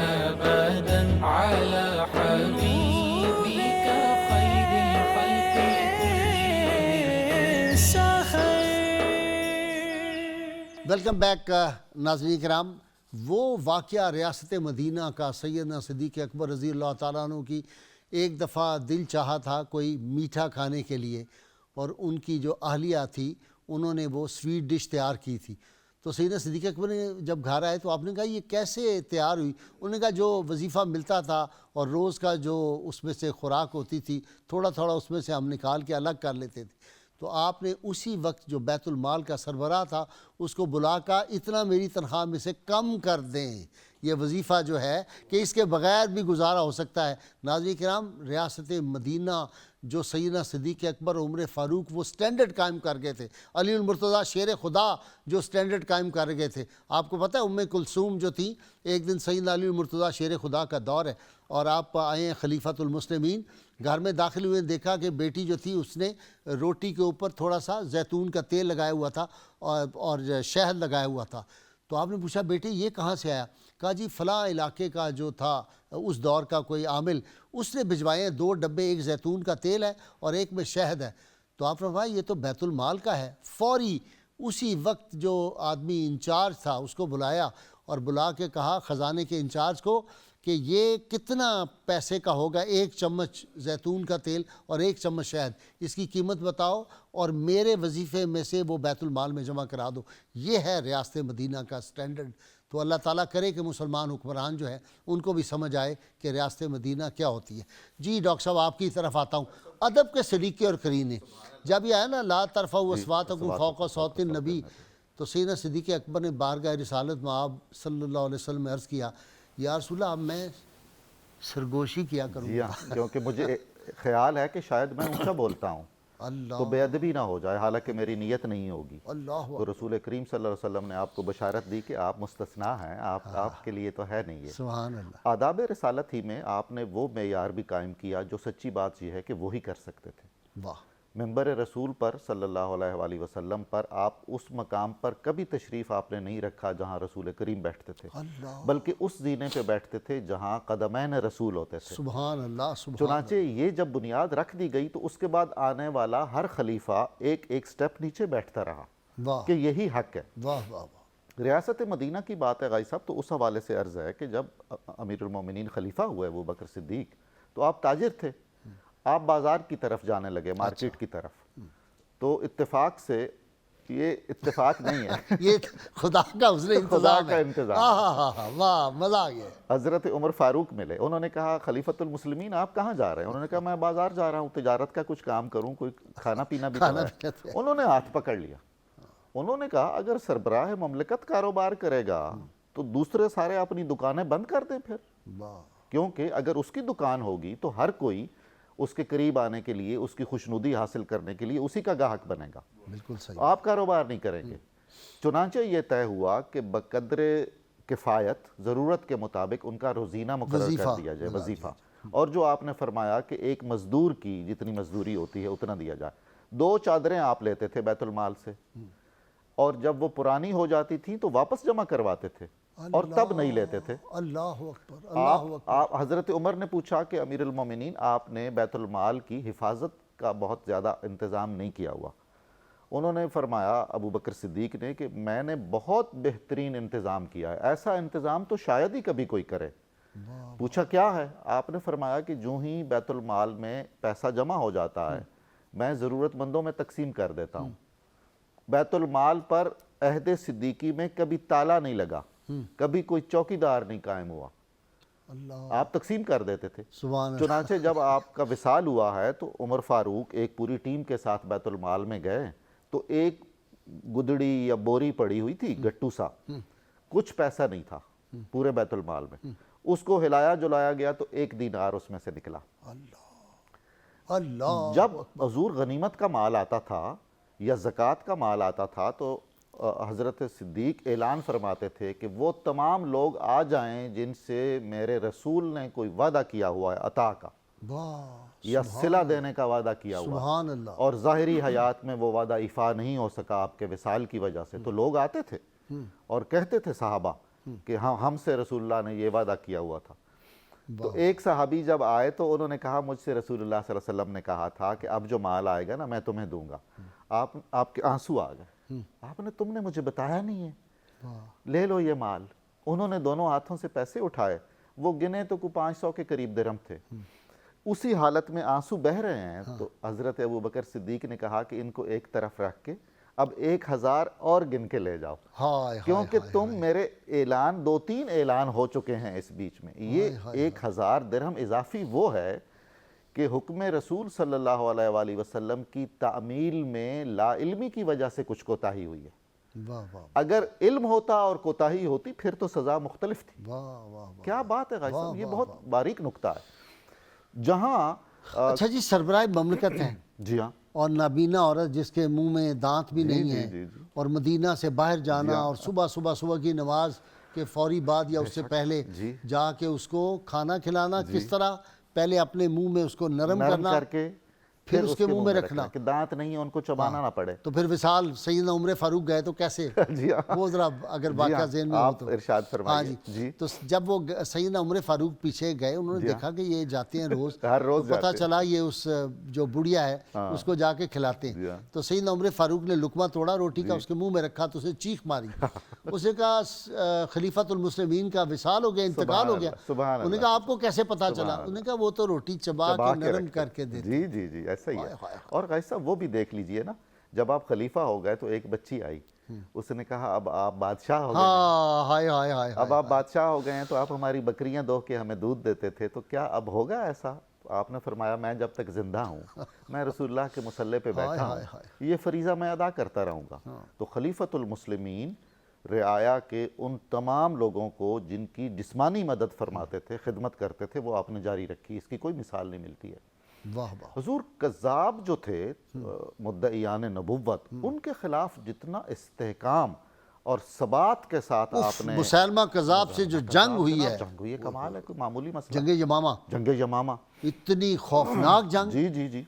أبدا على حبيبك خير الخلق كلهم. ویلکم بیک ناظرین کرام۔ وہ واقعہ ریاست مدینہ کا سیدنا صدیق اکبر رضی اللہ تعالیٰ عنہ کی ایک دفعہ دل چاہا تھا کوئی میٹھا کھانے کے لیے، اور ان کی جو اہلیہ تھی انہوں نے وہ سویٹ ڈش تیار کی تھی۔ تو سیدنا صدیق اکبر نے جب گھر آئے تو آپ نے کہا یہ کیسے تیار ہوئی؟ انہوں نے کہا جو وظیفہ ملتا تھا اور روز کا جو اس میں سے خوراک ہوتی تھی تھوڑا تھوڑا اس میں سے ہم نکال کے الگ کر لیتے تھے۔ تو آپ نے اسی وقت جو بیت المال کا سربراہ تھا اس کو بلا کر اتنا میری تنخواہ میں سے کم کر دیں، یہ وظیفہ جو ہے کہ اس کے بغیر بھی گزارا ہو سکتا ہے۔ ناظرین کرام، ریاست مدینہ جو سیدنا صدیق اکبر عمر فاروق وہ سٹینڈرڈ قائم کر گئے تھے، علی المرتضیٰ شیر خدا جو سٹینڈرڈ قائم کر گئے تھے۔ آپ کو پتہ ہے ام کلثوم جو تھیں، ایک دن سیدنا علی المرتضیٰ شیر خدا کا دور ہے اور آپ آئے ہیں خلیفۃ المسلمین، گھر میں داخل ہوئے، دیکھا کہ بیٹی جو تھی اس نے روٹی کے اوپر تھوڑا سا زیتون کا تیل لگایا ہوا تھا اور شہد لگایا ہوا تھا۔ تو آپ نے پوچھا بیٹے یہ کہاں سے آیا؟ کہا جی فلاں علاقے کا جو تھا اس دور کا کوئی عامل، اس نے بھجوائے ہیں 2 ڈبے، ایک زیتون کا تیل ہے اور ایک میں شہد ہے۔ تو آپ نے کہا یہ تو بیت المال کا ہے۔ فوری اسی وقت جو آدمی انچارج تھا اس کو بلایا اور بلا کے کہا خزانے کے انچارج کو کہ یہ کتنا پیسے کا ہوگا 1 چمچ زیتون کا تیل اور 1 چمچ شہد، اس کی قیمت بتاؤ اور میرے وظیفے میں سے وہ بیت المال میں جمع کرا دو۔ یہ ہے ریاست مدینہ کا سٹینڈرڈ۔ تو اللہ تعالیٰ کرے کہ مسلمان حکمران جو ہیں ان کو بھی سمجھ آئے کہ ریاست مدینہ کیا ہوتی ہے۔ جی ڈاکٹر صاحب آپ کی طرف آتا ہوں۔ ادب کے سلیقے اور قرینے، جب یہ آیا نا لا ترفعوا اصواتکم فوق صوت النبی، تو سیدنا صدیق اکبر نے بارگاہ رسالت میں آپ صلی اللہ علیہ وسلم میں عرض کیا یا رسول اللہ اب میں سرگوشی کیا کروں جی ہاں، کیونکہ مجھے خیال ہے کہ شاید میں اونچا بولتا ہوں اللہ تو بے ادبی نہ ہو جائے، حالانکہ میری نیت نہیں ہوگی۔ اللہ تو رسول کریم صلی اللہ علیہ وسلم نے آپ کو بشارت دی کہ آپ مستثنیٰ ہیں، آپ کے لیے تو ہے نہیں یہ۔ سبحان اللہ۔ آداب رسالت ہی میں آپ نے وہ معیار بھی قائم کیا جو سچی بات یہ ہے کہ وہی کر سکتے تھے۔ واہ، ممبر رسول پر صلی اللہ علیہ وآلہ وسلم پر آپ اس مقام پر کبھی تشریف آپ نے نہیں رکھا جہاں رسول کریم بیٹھتے تھے، اللہ، بلکہ اس زینے پہ بیٹھتے تھے جہاں قدمین رسول ہوتے تھے۔ سبحان اللہ، سبحان چنانچہ یہ جب بنیاد رکھ دی گئی تو اس کے بعد آنے والا ہر خلیفہ ایک ایک سٹیپ نیچے بیٹھتا رہا واہ کہ یہی حق ہے۔ واہ واہ واہ، ریاست مدینہ کی بات ہے غائی صاحب، تو اس حوالے سے عرض ہے کہ جب امیر المومنین خلیفہ ہوئے ابو بکر صدیق تو آپ تاجر تھے، آپ بازار کی طرف جانے لگے، مارکیٹ کی طرف۔ تو اتفاق سے، یہ اتفاق نہیں ہے، یہ خدا کا حسن خدا انتظام کا ہے۔ انتظام۔ ہاں واہ، مزہ آ گیا۔ حضرت عمر فاروق ملے، انہوں نے کہا خلیفۃ المسلمین آپ کہاں جا رہے ہیں؟ انہوں نے کہا میں بازار جا رہا ہوں، تجارت کا کچھ کام کروں، کوئی کھانا پینا بھی کھانا تو پینا ہے۔ انہوں نے ہاتھ پکڑ لیا، انہوں نے کہا اگر سربراہ مملکت کاروبار کرے گا تو دوسرے سارے اپنی دکانیں بند کر دیں پھر، واہ، کیونکہ اگر اس کی دکان ہوگی تو ہر کوئی اس کے قریب آنے کے لیے، اس کی خوشنودی حاصل کرنے کے لیے اسی کا گاہک بنے گا، بالکل صحیح۔ آپ کاروبار نہیں کریں گے۔ چنانچہ یہ طے ہوا کہ بقدر کفایت، ضرورت کے مطابق ان کا روزینہ مقرر کر دیا جائے، وظیفہ، اور جو آپ نے فرمایا کہ ایک مزدور کی جتنی مزدوری ہوتی ہے اتنا دیا جائے۔ 2 چادریں آپ لیتے تھے بیت المال سے، اور جب وہ پرانی ہو جاتی تھیں تو واپس جمع کرواتے تھے اور تب نہیں لیتے تھے۔ اللہ اکبر، اللہ اکبر۔ آپ حضرت عمر نے پوچھا کہ امیر المومنین آپ نے بیت المال کی حفاظت کا بہت زیادہ انتظام نہیں کیا ہوا؟ انہوں نے فرمایا ابو بکر صدیق نے کہ میں نے بہت بہترین انتظام کیا ہے، ایسا انتظام تو شاید ہی کبھی کوئی کرے۔ پوچھا کیا ہے؟ آپ نے فرمایا کہ جو ہی بیت المال میں پیسہ جمع ہو جاتا ہے میں ضرورت مندوں میں تقسیم کر دیتا ہوں۔ بیت المال پر عہد صدیقی میں کبھی تالا نہیں لگا، کبھی کوئی چوکیدار نہیں قائم ہوا، اللہ آپ تقسیم کر دیتے تھے۔ سبحان اللہ۔ چنانچہ جب آپ کا وصال ہوا ہے تو عمر فاروق ایک پوری ٹیم کے ساتھ بیت المال میں گئے تو ایک گدڑی یا بوری پڑی ہوئی تھی، گٹو سا، کچھ پیسہ نہیں تھا پورے بیت المال میں، اس کو ہلایا جلایا گیا تو 1 دینار اس میں سے نکلا۔ اللہ جب حضور غنیمت کا مال آتا تھا یا زکوٰۃ کا مال آتا تھا تو حضرت صدیق اعلان فرماتے تھے کہ وہ تمام لوگ آ جائیں جن سے میرے رسول نے کوئی وعدہ کیا ہوا ہے عطا کا واہ یا صلہ دینے کا وعدہ کیا ہوا ہے، سبحان اللہ۔ اور ظاہری حیات میں وہ وعدہ ایفا نہیں ہو سکا آپ کے وصال کی وجہ سے، تو لوگ آتے تھے اور کہتے تھے صحابہ کہ ہاں ہم سے رسول اللہ نے یہ وعدہ کیا ہوا تھا۔ تو ایک صحابی جب آئے تو انہوں نے کہا مجھ سے رسول اللہ صلی اللہ علیہ وسلم نے کہا تھا کہ اب جو مال آئے گا نا میں تمہیں دوں گا۔ آپ کے آنسو آ گئے، آپ نے تم نے مجھے بتایا نہیں ہے، لے لو یہ مال۔ انہوں نے دونوں ہاتھوں سے پیسے اٹھائے، وہ گنے تو کوئی 500 کے قریب درہم تھے، اسی حالت میں آنسو بہہ رہے ہیں۔ تو حضرت ابوبکر صدیق نے کہا کہ ان کو ایک طرف رکھ کے اب 1000 اور گن کے لے جاؤ، ہائے کیونکہ تم میرے اعلان 2-3 اعلان ہو چکے ہیں اس بیچ میں۔ یہ 1000 درہم اضافی وہ ہے کہ حکم رسول صلی اللہ علیہ وآلہ وسلم کی تعمیل میں لا علمی کی وجہ سے کچھ کوتاہی ہوئی ہے۔ واہ واہ اگر علم ہوتا اور کوتاہی ہوتی پھر تو سزا مختلف تھی۔ واہ واہ واہ۔ کیا بات ہے غازی صاحب، یہ بہت باریک نکتہ ہے۔ جہاں اچھا جی، سربراہ مملکت ہیں جی ہاں اور نابینا عورت جس کے منہ میں دانت بھی نہیں ہیں، اور مدینہ سے باہر جانا اور صبح کی نماز کے فوری بعد یا اس سے پہلے جا کے اس کو کھانا کھلانا، کس طرح پہلے اپنے منہ میں اس کو نرم کرنا کر کے پھر اس کے منہ میں رکھنا کہ دانت نہیں ان کو چبانا نہ پڑے۔ تو پھر وصال سیدنا عمر فاروق گئے تو کیسے؟ جی ہاں، وہ ذرا اگر واقعہ ذہن میں ہو آپ تو ارشاد ہاں فرمائیے۔ جی۔ تو جب وہ سیدنا عمر فاروق پیچھے گئے، انہوں نے دیکھا کہ یہ جاتے ہیں روز، ہر روز پتہ چلا یہ اس جو بڑھیا ہے اس کو جا کے کھلاتے ہیں۔ تو سیدنا عمر فاروق نے لقمہ توڑا روٹی کا، اس کے منہ میں رکھا تو اسے چیخ ماری، اسے کہا خلیفۃ المسلمین کا وصال ہو گیا، انتقال ہو گیا۔ انہوں نے کہا آپ کو کیسے پتا چلا؟ انہوں نے کہا وہ تو روٹی چبا کے نرم کر کے دیتے۔ جی ایسا ہی ہے۔ اور غازی صاحب وہ بھی دیکھ لیجئے نا، جب آپ خلیفہ ہو گئے تو ایک بچی آئی، اس نے کہا اب آپ بادشاہ ہو گئے، ہاں ہائے ہائے ہائے، اب آپ بادشاہ ہو گئے ہیں تو آپ ہماری بکریاں دو کے ہمیں دودھ دیتے تھے، تو کیا اب ہوگا ایسا؟ آپ نے فرمایا میں جب تک زندہ ہوں، میں رسول اللہ کے مصلی پہ بیٹھا ہوں، یہ فریضہ میں ادا کرتا رہوں گا۔ تو خلیفۃ المسلمین رعایا کے ان تمام لوگوں کو جن کی جسمانی مدد فرماتے تھے، خدمت کرتے تھے، وہ آپ نے جاری رکھی، اس کی کوئی مثال نہیں ملتی ہے۔ واہ واہ۔ حضور کذاب جو تھے مدعیان نبوت، ان کے خلاف جتنا استحکام اور ثبات کے ساتھ آپ نے مسیلمہ کذاب سے جو جنگ ہوئی ہے، جنگ ہوئی ہے، کمال ہے، کوئی معمولی مسئلہ۔ جنگ یمامہ، جنگ یمامہ، اتنی خوفناک جنگ، جی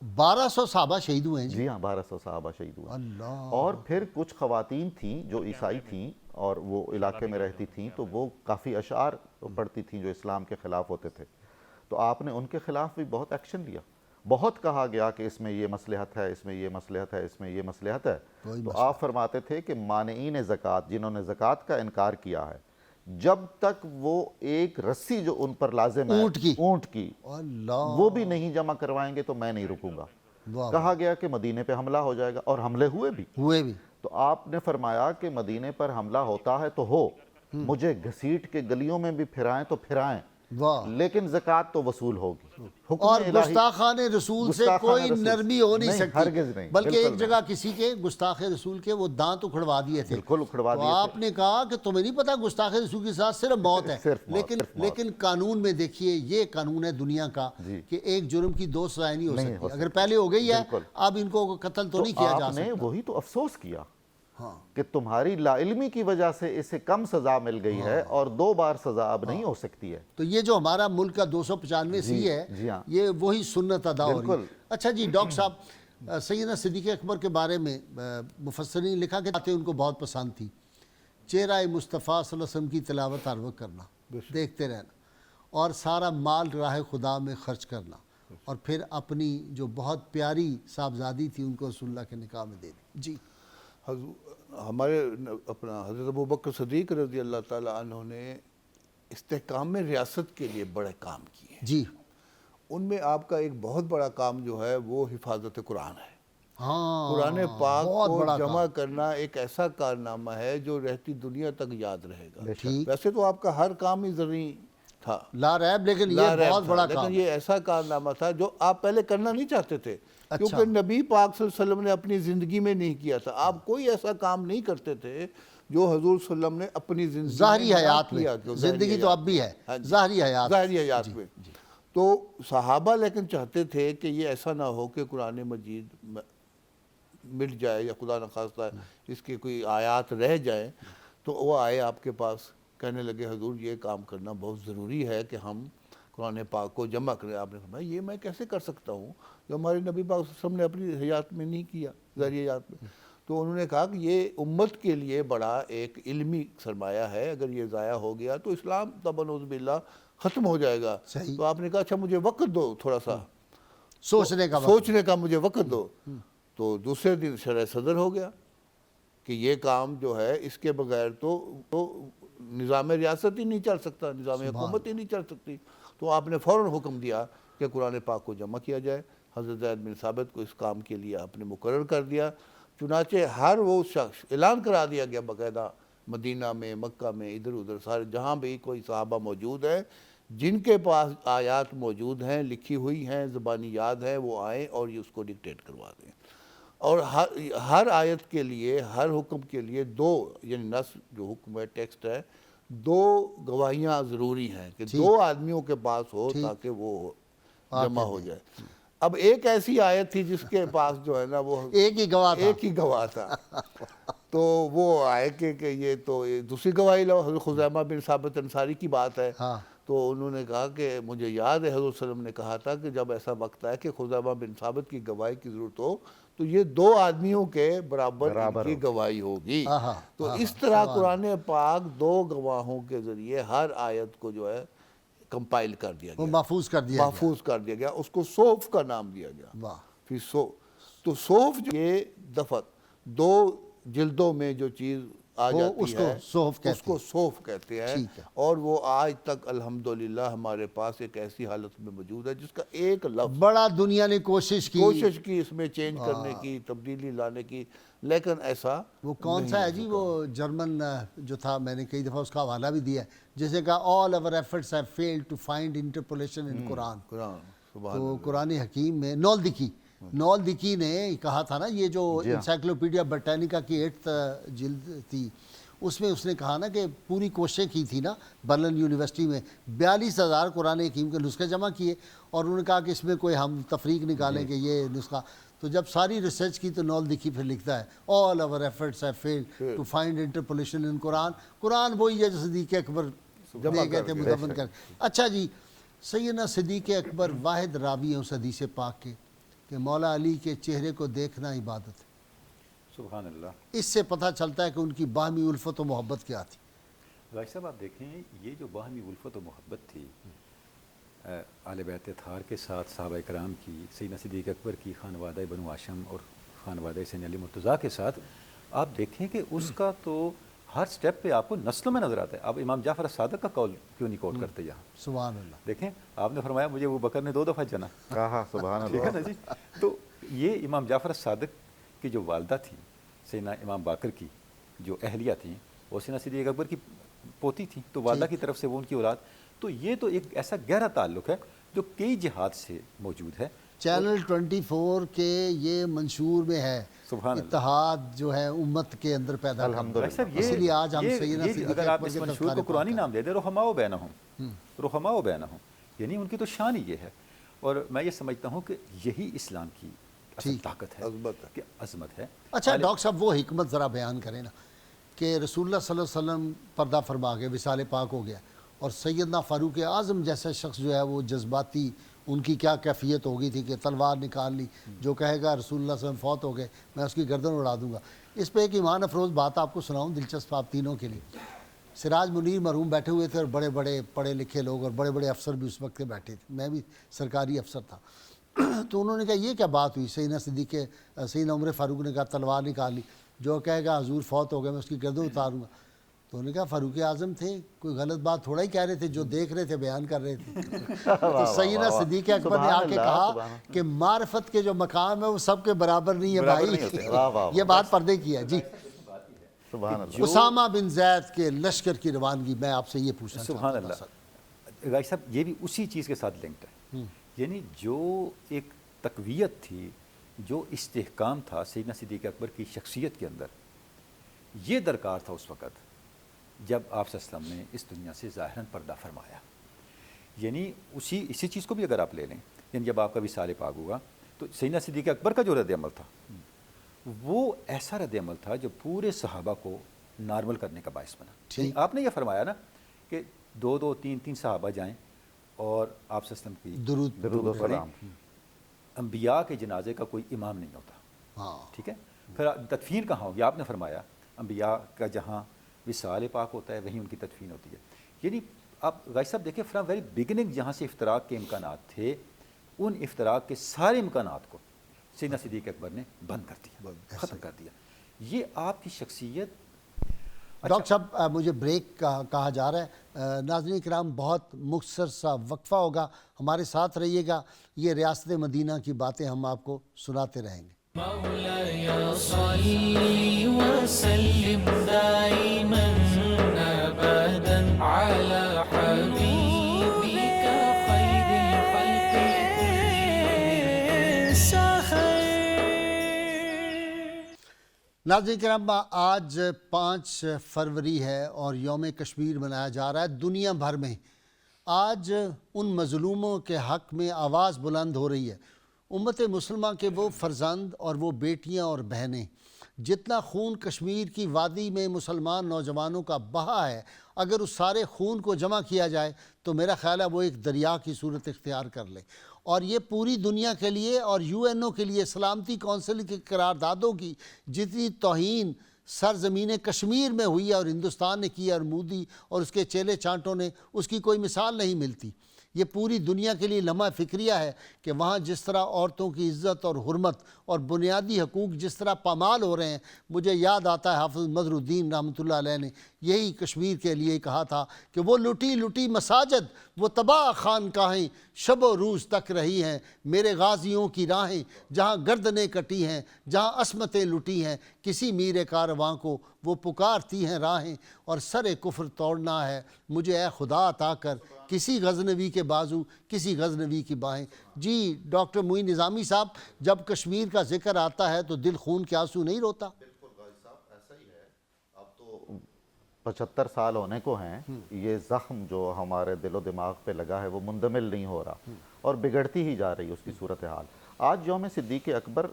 1200 صحابہ شہید ہوئے ہیں جی۔ جی ہاں، 1200 صحابہ شہید ہوئے۔ اللہ۔ اور پھر کچھ خواتین تھیں جو عیسائی تھیں اور وہ علاقے میں رہتی تھیں، تو وہ کافی اشعار پڑھتی تھیں جو اسلام کے خلاف ہوتے تھے، تو آپ نے ان کے خلاف بھی بہت ایکشن لیا۔ بہت کہا گیا کہ اس میں یہ مصلحت ہے، اس میں یہ مصلحت ہے، اس میں یہ مصلحت ہے، تو آپ فرماتے تھے کہ مانعین زکوٰۃ، جنہوں نے زکوٰۃ کا انکار کیا ہے، جب تک وہ ایک رسی جو ان پر لازم ہے اونٹ کی اللہ، وہ بھی نہیں جمع کروائیں گے تو میں نہیں رکوں گا۔ کہا گیا کہ مدینے پہ حملہ ہو جائے گا، اور حملے ہوئے بھی۔ تو آپ نے فرمایا کہ مدینے پر حملہ ہوتا ہے تو ہو، مجھے گھسیٹ کے گلیوں میں بھی پھرائیں تو پھرائیں، لیکن زکوٰۃ تو وصول ہوگی۔ اور گستاخان رسول سے کوئی نرمی ہو نہیں سکتی، ہرگز نہیں، بلکہ ایک جگہ کسی کے گستاخ رسول کے وہ دانت اکھڑوا دیے تھے، بالکل اکھڑوا دیے تو آپ نے کہا کہ تمہیں نہیں پتا گستاخ رسول کے ساتھ صرف موت ہے، لیکن قانون میں دیکھیے، یہ قانون ہے دنیا کا کہ ایک جرم کی 2 سزائیں نہیں ہو سکتی، اگر پہلے ہو گئی ہے اب ان کو قتل تو نہیں کیا جا سکتا۔ آپ نے وہی تو افسوس کیا کہ تمہاری لا علمی کی وجہ سے اسے کم سزا مل گئی ہے اور 2 بار سزا اب نہیں ہو سکتی ہے۔ تو یہ جو ہمارا ملک کا 295 سی ہے، یہ وہی سنت ادا ہو رہی ہے۔ اچھا جی ڈاکٹر صاحب، سیدنا صدیق اکبر کے بارے میں مفسرین نے لکھا کہ باتیں ان کو بہت پسند تھی، چہرہ مصطفیٰ صلی اللہ علیہ وسلم کی تلاوت ہر وقت کرنا، دیکھتے رہنا، اور سارا مال راہ خدا میں خرچ کرنا، اور پھر اپنی جو بہت پیاری صاحبزادی تھی ان کو رسول اللہ کے نکاح میں دے دی۔ جی ہمارے اپنا حضرت ابوبکر صدیق رضی اللہ تعالیٰ عنہ نے استحکام ریاست کے لیے بڑے کام کیے ہیں۔ جی، ان میں آپ کا ایک بہت بڑا کام جو ہے وہ حفاظت قرآن ہے۔ ہاں، قرآن پاک بہت کو بڑا جمع کام۔ کرنا ایک ایسا کارنامہ ہے جو رہتی دنیا تک یاد رہے گا۔ ٹھیک، ویسے تو آپ کا ہر کام ہی زرعی تھا، لا ریب، لیکن یہ لا ریب بہت تھا، بڑا لیکن کام۔ یہ ایسا کارنامہ تھا جو آپ پہلے کرنا نہیں چاہتے تھے، اچھا۔ کیونکہ نبی پاک صلی اللہ علیہ وسلم نے اپنی زندگی میں نہیں کیا تھا۔ آپ کوئی ایسا کام نہیں کرتے تھے جو حضور صلی اللہ علیہ وسلم نے اپنی زندگی ظاہری میں نہ حیات میں، کیا کہ زندگی تو اب بھی ہے، ہاں جی، ظاہری حیات۔ ظاہری حیات میں۔ تو صحابہ لیکن چاہتے تھے کہ یہ ایسا نہ ہو کہ قرآن مجید مٹ جائے یا خدا نخواستہ اس کی کوئی آیات رہ جائیں۔ تو وہ آئے آپ کے پاس، کہنے لگے حضور یہ کام کرنا بہت ضروری ہے کہ ہم قرآن پاک کو جمع کریں۔ آپ نے فرمایا یہ میں کیسے کر سکتا ہوں جو ہمارے نبی پاک صلی اللہ علیہ وسلم نے اپنی حیات میں نہیں کیا، ظاہری حیات میں۔ تو انہوں نے کہا کہ یہ امت کے لیے بڑا ایک علمی سرمایہ ہے، اگر یہ ضائع ہو گیا تو اسلام طبعاً نعوذ باللہ ختم ہو جائے گا۔ صحیح۔ تو آپ نے کہا اچھا مجھے وقت دو تھوڑا سا، سوچنے کا وقت۔ سوچنے کا مجھے وقت دو۔ تو دوسرے دن شرح صدر ہو گیا کہ یہ کام جو ہے اس کے بغیر تو نظام ریاست ہی نہیں چل سکتا، نظام حکومت ہی نہیں چل سکتی۔ تو آپ نے فوراً حکم دیا کہ قرآن پاک کو جمع کیا جائے۔ حضرت زید بن ثابت کو اس کام کے لیے آپ نے مقرر کر دیا۔ چنانچہ ہر وہ شخص، اعلان کرا دیا گیا باقاعدہ، مدینہ میں، مکہ میں، ادھر ادھر سارے جہاں بھی کوئی صحابہ موجود ہیں جن کے پاس آیات موجود ہیں، لکھی ہوئی ہیں، زبانی یاد ہے، وہ آئیں اور یہ اس کو ڈکٹیٹ کروا دیں۔ اور ہر آیت کے لیے، ہر حکم کے لیے دو، یعنی نص جو حکم ہے، ٹیکسٹ ہے، دو گواہیاں ضروری ہیں کہ دو آدمیوں کے پاس ہو تاکہ وہ جمع ہو جائے۔ اب ایک ایسی آیت تھی جس کے پاس جو ہے نا وہ ایک ہی گواہ تھا، ایک ہی گواہ تھا۔ تو وہ آئے کہ یہ تو دوسری گواہی لو، حضرت خزیمہ بن ثابت انصاری کی بات ہے۔ ہاں۔ تو انہوں نے کہا کہ مجھے یاد ہے حضور صلی اللہ علیہ وسلم نے کہا تھا کہ جب ایسا وقت آئے کہ خزیمہ بن ثابت کی گواہی کی ضرورت ہو تو یہ دو آدمیوں کے برابر ان کی گواہی ہوگی۔ تو اس طرح قرآن پاک دو گواہوں کے ذریعے ہر آیت کو جو ہے کمپائل کر دیا وہ گیا، محفوظ کر دیا گیا۔ محفوظ کر دیا گیا۔ اس کو صوف کا نام دیا گیا۔ واہ۔ پھر تو صوف جو یہ دفعہ دو جلدوں میں جو چیز آ جاتی ہے اس کو صوف کہتے ہیں، اور وہ آج تک الحمدللہ ہمارے پاس ایک ایسی حالت میں موجود ہے جس کا ایک لفظ، بڑا دنیا نے کوشش کی اس میں چینج کرنے کی، تبدیلی لانے کی، لیکن ایسا وہ کون سا ہے جی، وہ جرمن جو تھا، میں نے کئی دفعہ اس کا حوالہ بھی دیا ہے، جسے کہا all our efforts have failed to find interpolation in Quran۔ تو قرآن حکیم میں نولدکی نے کہا تھا نا، یہ جو انسائکلوپیڈیا برٹینیکا کی 8th جلد تھی، اس میں اس نے کہا نا کہ پوری کوششیں کی تھی نا برلن یونیورسٹی میں، 42,000 قرآن حکیم کے نسخے جمع کیے، اور انہوں نے کہا کہ اس میں کوئی ہم تفریق نکالیں کہ یہ نسخہ، تو جب ساری ریسرچ کی تو نولدکی پھر لکھتا ہے all our efforts have failed to find interpolation in Quran۔ قرآن وہی ہے جو صدیق اکبر دے گئے تھے مدون کر۔ اچھا جی، سیدنا صدیق اکبر واحد راوی ہیں اس حدیث پاک کے کہ مولا علی کے چہرے کو دیکھنا عبادت ہے۔ سبحان اللہ۔ اس سے پتہ چلتا ہے کہ ان کی باہمی الفت و محبت کیا تھی۔ بھائی صاحب آپ دیکھیں، یہ جو باہمی الفت و محبت تھی اہل بیت اطہار کے ساتھ، صحابہ کرام کی، سیدنا صدیق اکبر کی، خانوادہ بنو ہاشم اور خانوادہ سیدنا علی مرتضیٰ کے ساتھ، آپ دیکھیں کہ اس کا تو ہر سٹیپ پہ آپ کو نسلوں میں نظر آتا ہے۔ آپ امام جعفر الصادق کا قول کیوں نہیں کوٹ کرتے یہاں؟ سبحان اللہ۔ دیکھیں آپ نے فرمایا مجھے ابو بکر نے 2 دفعہ جنا، کہا سبحان ٹھیک ہے اللہ۔ نا جی۔ تو یہ امام جعفر الصادق کی جو والدہ تھی سیدنا امام باقر کی جو اہلیہ تھیں، وہ سیدنا صدیق اکبر کی پوتی تھیں، تو والدہ کی طرف سے وہ ان کی اولاد، تو یہ تو ایک ایسا گہرا تعلق ہے جو کئی جہاد سے موجود ہے۔ چینل 24 کے یہ منشور میں ہے اتحاد جو ہے امت کے اندر پیدا کرنا، اس لیے آج ہم سیدنا صدیق اگر آپ اکبر اس کے منشور کو قرآنی نام دے دیں، رحماء بینہم، یعنی ان کی تو شان ہی یہ ہے۔ اور میں یہ سمجھتا ہوں کہ یہی اسلام کی اصل طاقت ہے، کہ عظمت ہے۔ اچھا ڈاکٹر صاحب، وہ حکمت ذرا بیان کریں نا کہ رسول اللہ صلی اللہ علیہ وسلم پردہ فرما گئے، وصال پاک ہو گیا، اور سیدنا فاروق اعظم جیسا شخص جو ہے وہ جذباتی، ان کی کیا کیفیت ہو گئی تھی کہ تلوار نکال لی، جو کہے گا رسول اللہ صلی اللہ علیہ وسلم فوت ہو گئے میں اس کی گردن اڑا دوں گا۔ اس پہ ایک ایمان افروز بات آپ کو سناؤں، دلچسپ آپ تینوں کے لیے۔ سراج منیر مرحوم بیٹھے ہوئے تھے اور بڑے بڑے پڑھے لکھے لوگ اور بڑے بڑے افسر بھی اس وقت کے بیٹھے تھے، میں بھی سرکاری افسر تھا۔ تو انہوں نے کہا یہ کیا بات ہوئی؟ سیدنا عمر فاروق نے کہا تلوار نکال لی، جو کہے گا حضور فوت ہو گئے میں اس کی گردن اتاروں گا۔ تو انہوں نے کہا فاروق اعظم تھے، کوئی غلط بات تھوڑا ہی کہہ رہے تھے، جو دیکھ رہے تھے بیان کر رہے تھے۔ تو سیدنا صدیق اکبر نے آ کے کہا کہ معرفت کے جو مقام ہے وہ سب کے برابر نہیں ہے بھائی، یہ بات پردے کی ہے۔ جی سبحان اللہ۔ اسامہ بن زید کے لشکر کی روانگی میں آپ سے یہ پوچھنا چاہتا سبحان ہوں۔ اللہ، غازی صاحب یہ بھی اسی چیز کے ساتھ لنکڈ ہے، یعنی جو ایک تقویت تھی، جو استحکام تھا سیدنا صدیق اکبر کی شخصیت کے اندر، یہ درکار تھا اس وقت جب آپ صلی اللہ علیہ وسلم نے اس دنیا سے ظاہراً پردہ فرمایا۔ یعنی اسی چیز کو بھی اگر آپ لے لیں، یعنی جب آپ کا وصال پاک ہوا تو سیدنا صدیق اکبر کا جو رد عمل تھا وہ ایسا رد عمل تھا جو پورے صحابہ کو نارمل کرنے کا باعث بنا۔ یعنی آپ نے یہ فرمایا نا کہ 2 3 صحابہ جائیں اور آپ صلی اللہ علیہ وسلم کی درود و سلام۔ انبیاء کے جنازے کا کوئی امام نہیں ہوتا، ہاں ٹھیک ہے۔ پھر تدفین کہاں ہوگی؟ آپ نے فرمایا انبیاء کا جہاں وصال پاک ہوتا ہے وہیں ان کی تدفین ہوتی ہے۔ یعنی آپ غازی صاحب دیکھیں فرام ویری بگننگ جہاں سے افتراق کے امکانات تھے، ان افتراق کے سارے امکانات کو سیدنا صدیق اکبر نے بند کر دیا، ختم کر دیا۔ یہ آپ کی شخصیت۔ ڈاکٹر صاحب مجھے بریک کہا جا رہا ہے، ناظرین کرام بہت مختصر سا وقفہ ہوگا، ہمارے ساتھ رہیے گا، یہ ریاست مدینہ کی باتیں ہم آپ کو سناتے رہیں گے۔ مولاي صل وسلم دائما أبدا على حبيبك خير الخلق ناظرین کرام آج 5 فروری ہے اور یوم کشمیر منایا جا رہا ہے دنیا بھر میں۔ آج ان مظلوموں کے حق میں آواز بلند ہو رہی ہے، امت مسلمہ کے وہ فرزند اور وہ بیٹیاں اور بہنیں، جتنا خون کشمیر کی وادی میں مسلمان نوجوانوں کا بہا ہے، اگر اس سارے خون کو جمع کیا جائے تو میرا خیال ہے وہ ایک دریا کی صورت اختیار کر لے، اور یہ پوری دنیا کے لیے اور UN کے لیے، سلامتی کونسل کی قراردادوں کی جتنی توہین سرزمین کشمیر میں ہوئی ہے اور ہندوستان نے کی ہے، اور مودی اور اس کے چیلے چانٹوں نے، اس کی کوئی مثال نہیں ملتی۔ یہ پوری دنیا کے لیے لمحہ فکریہ ہے کہ وہاں جس طرح عورتوں کی عزت اور حرمت اور بنیادی حقوق جس طرح پامال ہو رہے ہیں، مجھے یاد آتا ہے حافظ مظہر الدین رحمۃ اللہ علیہ نے یہی کشمیر کے لیے کہا تھا کہ وہ لٹی لٹی مساجد، وہ تباہ خانقاہیں شب و روز تک رہی ہیں، میرے غازیوں کی راہیں جہاں گردنیں کٹی ہیں، جہاں عصمتیں لٹی ہیں، کسی میر کارواں کو وہ پکارتی ہیں راہیں، اور سر کفر توڑنا ہے مجھے اے خدا عطا کر کسی غزنوی کے بازو، کسی غزنوی کی باہیں۔ جی ڈاکٹر معین نظامی صاحب، جب کشمیر کا ذکر آتا ہے تو دل خون کے آنسو نہیں روتا؟ بالکل غازی صاحب ایسا ہی ہے۔ اب تو 75 سال ہونے کو ہیں، یہ زخم جو ہمارے دل و دماغ پہ لگا ہے وہ مندمل نہیں ہو رہا اور بگڑتی ہی جا رہی ہے اس کی صورتحال۔ آج یوم صدیق اکبر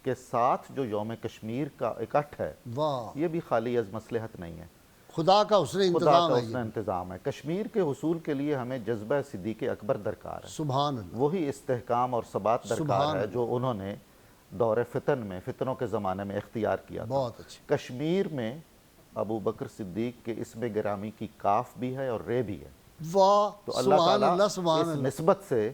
کے ساتھ جو یوم کشمیر کا اکٹھ ہے، واہ، یہ بھی خالی از مصلحت نہیں ہے، خدا کا حسن خدا انتظام کا ہے حسن یہ۔ انتظام ہے۔ کشمیر کے حصول کے لیے ہمیں جذبہ صدیق اکبر درکار ہے، سبحان اللہ، وہی استحکام اور ثبات سبحان درکار ہے اللہ۔ جو انہوں نے دور فتن میں، فتنوں کے زمانے میں اختیار کیا تھا۔ بہت اچھی، کشمیر میں ابو بکر صدیق کے اسم گرامی کی کاف بھی ہے اور رے بھی ہے، واہ، تو اللہ سبحان تعالیٰ اللہ، سبحان اس اللہ، نسبت سے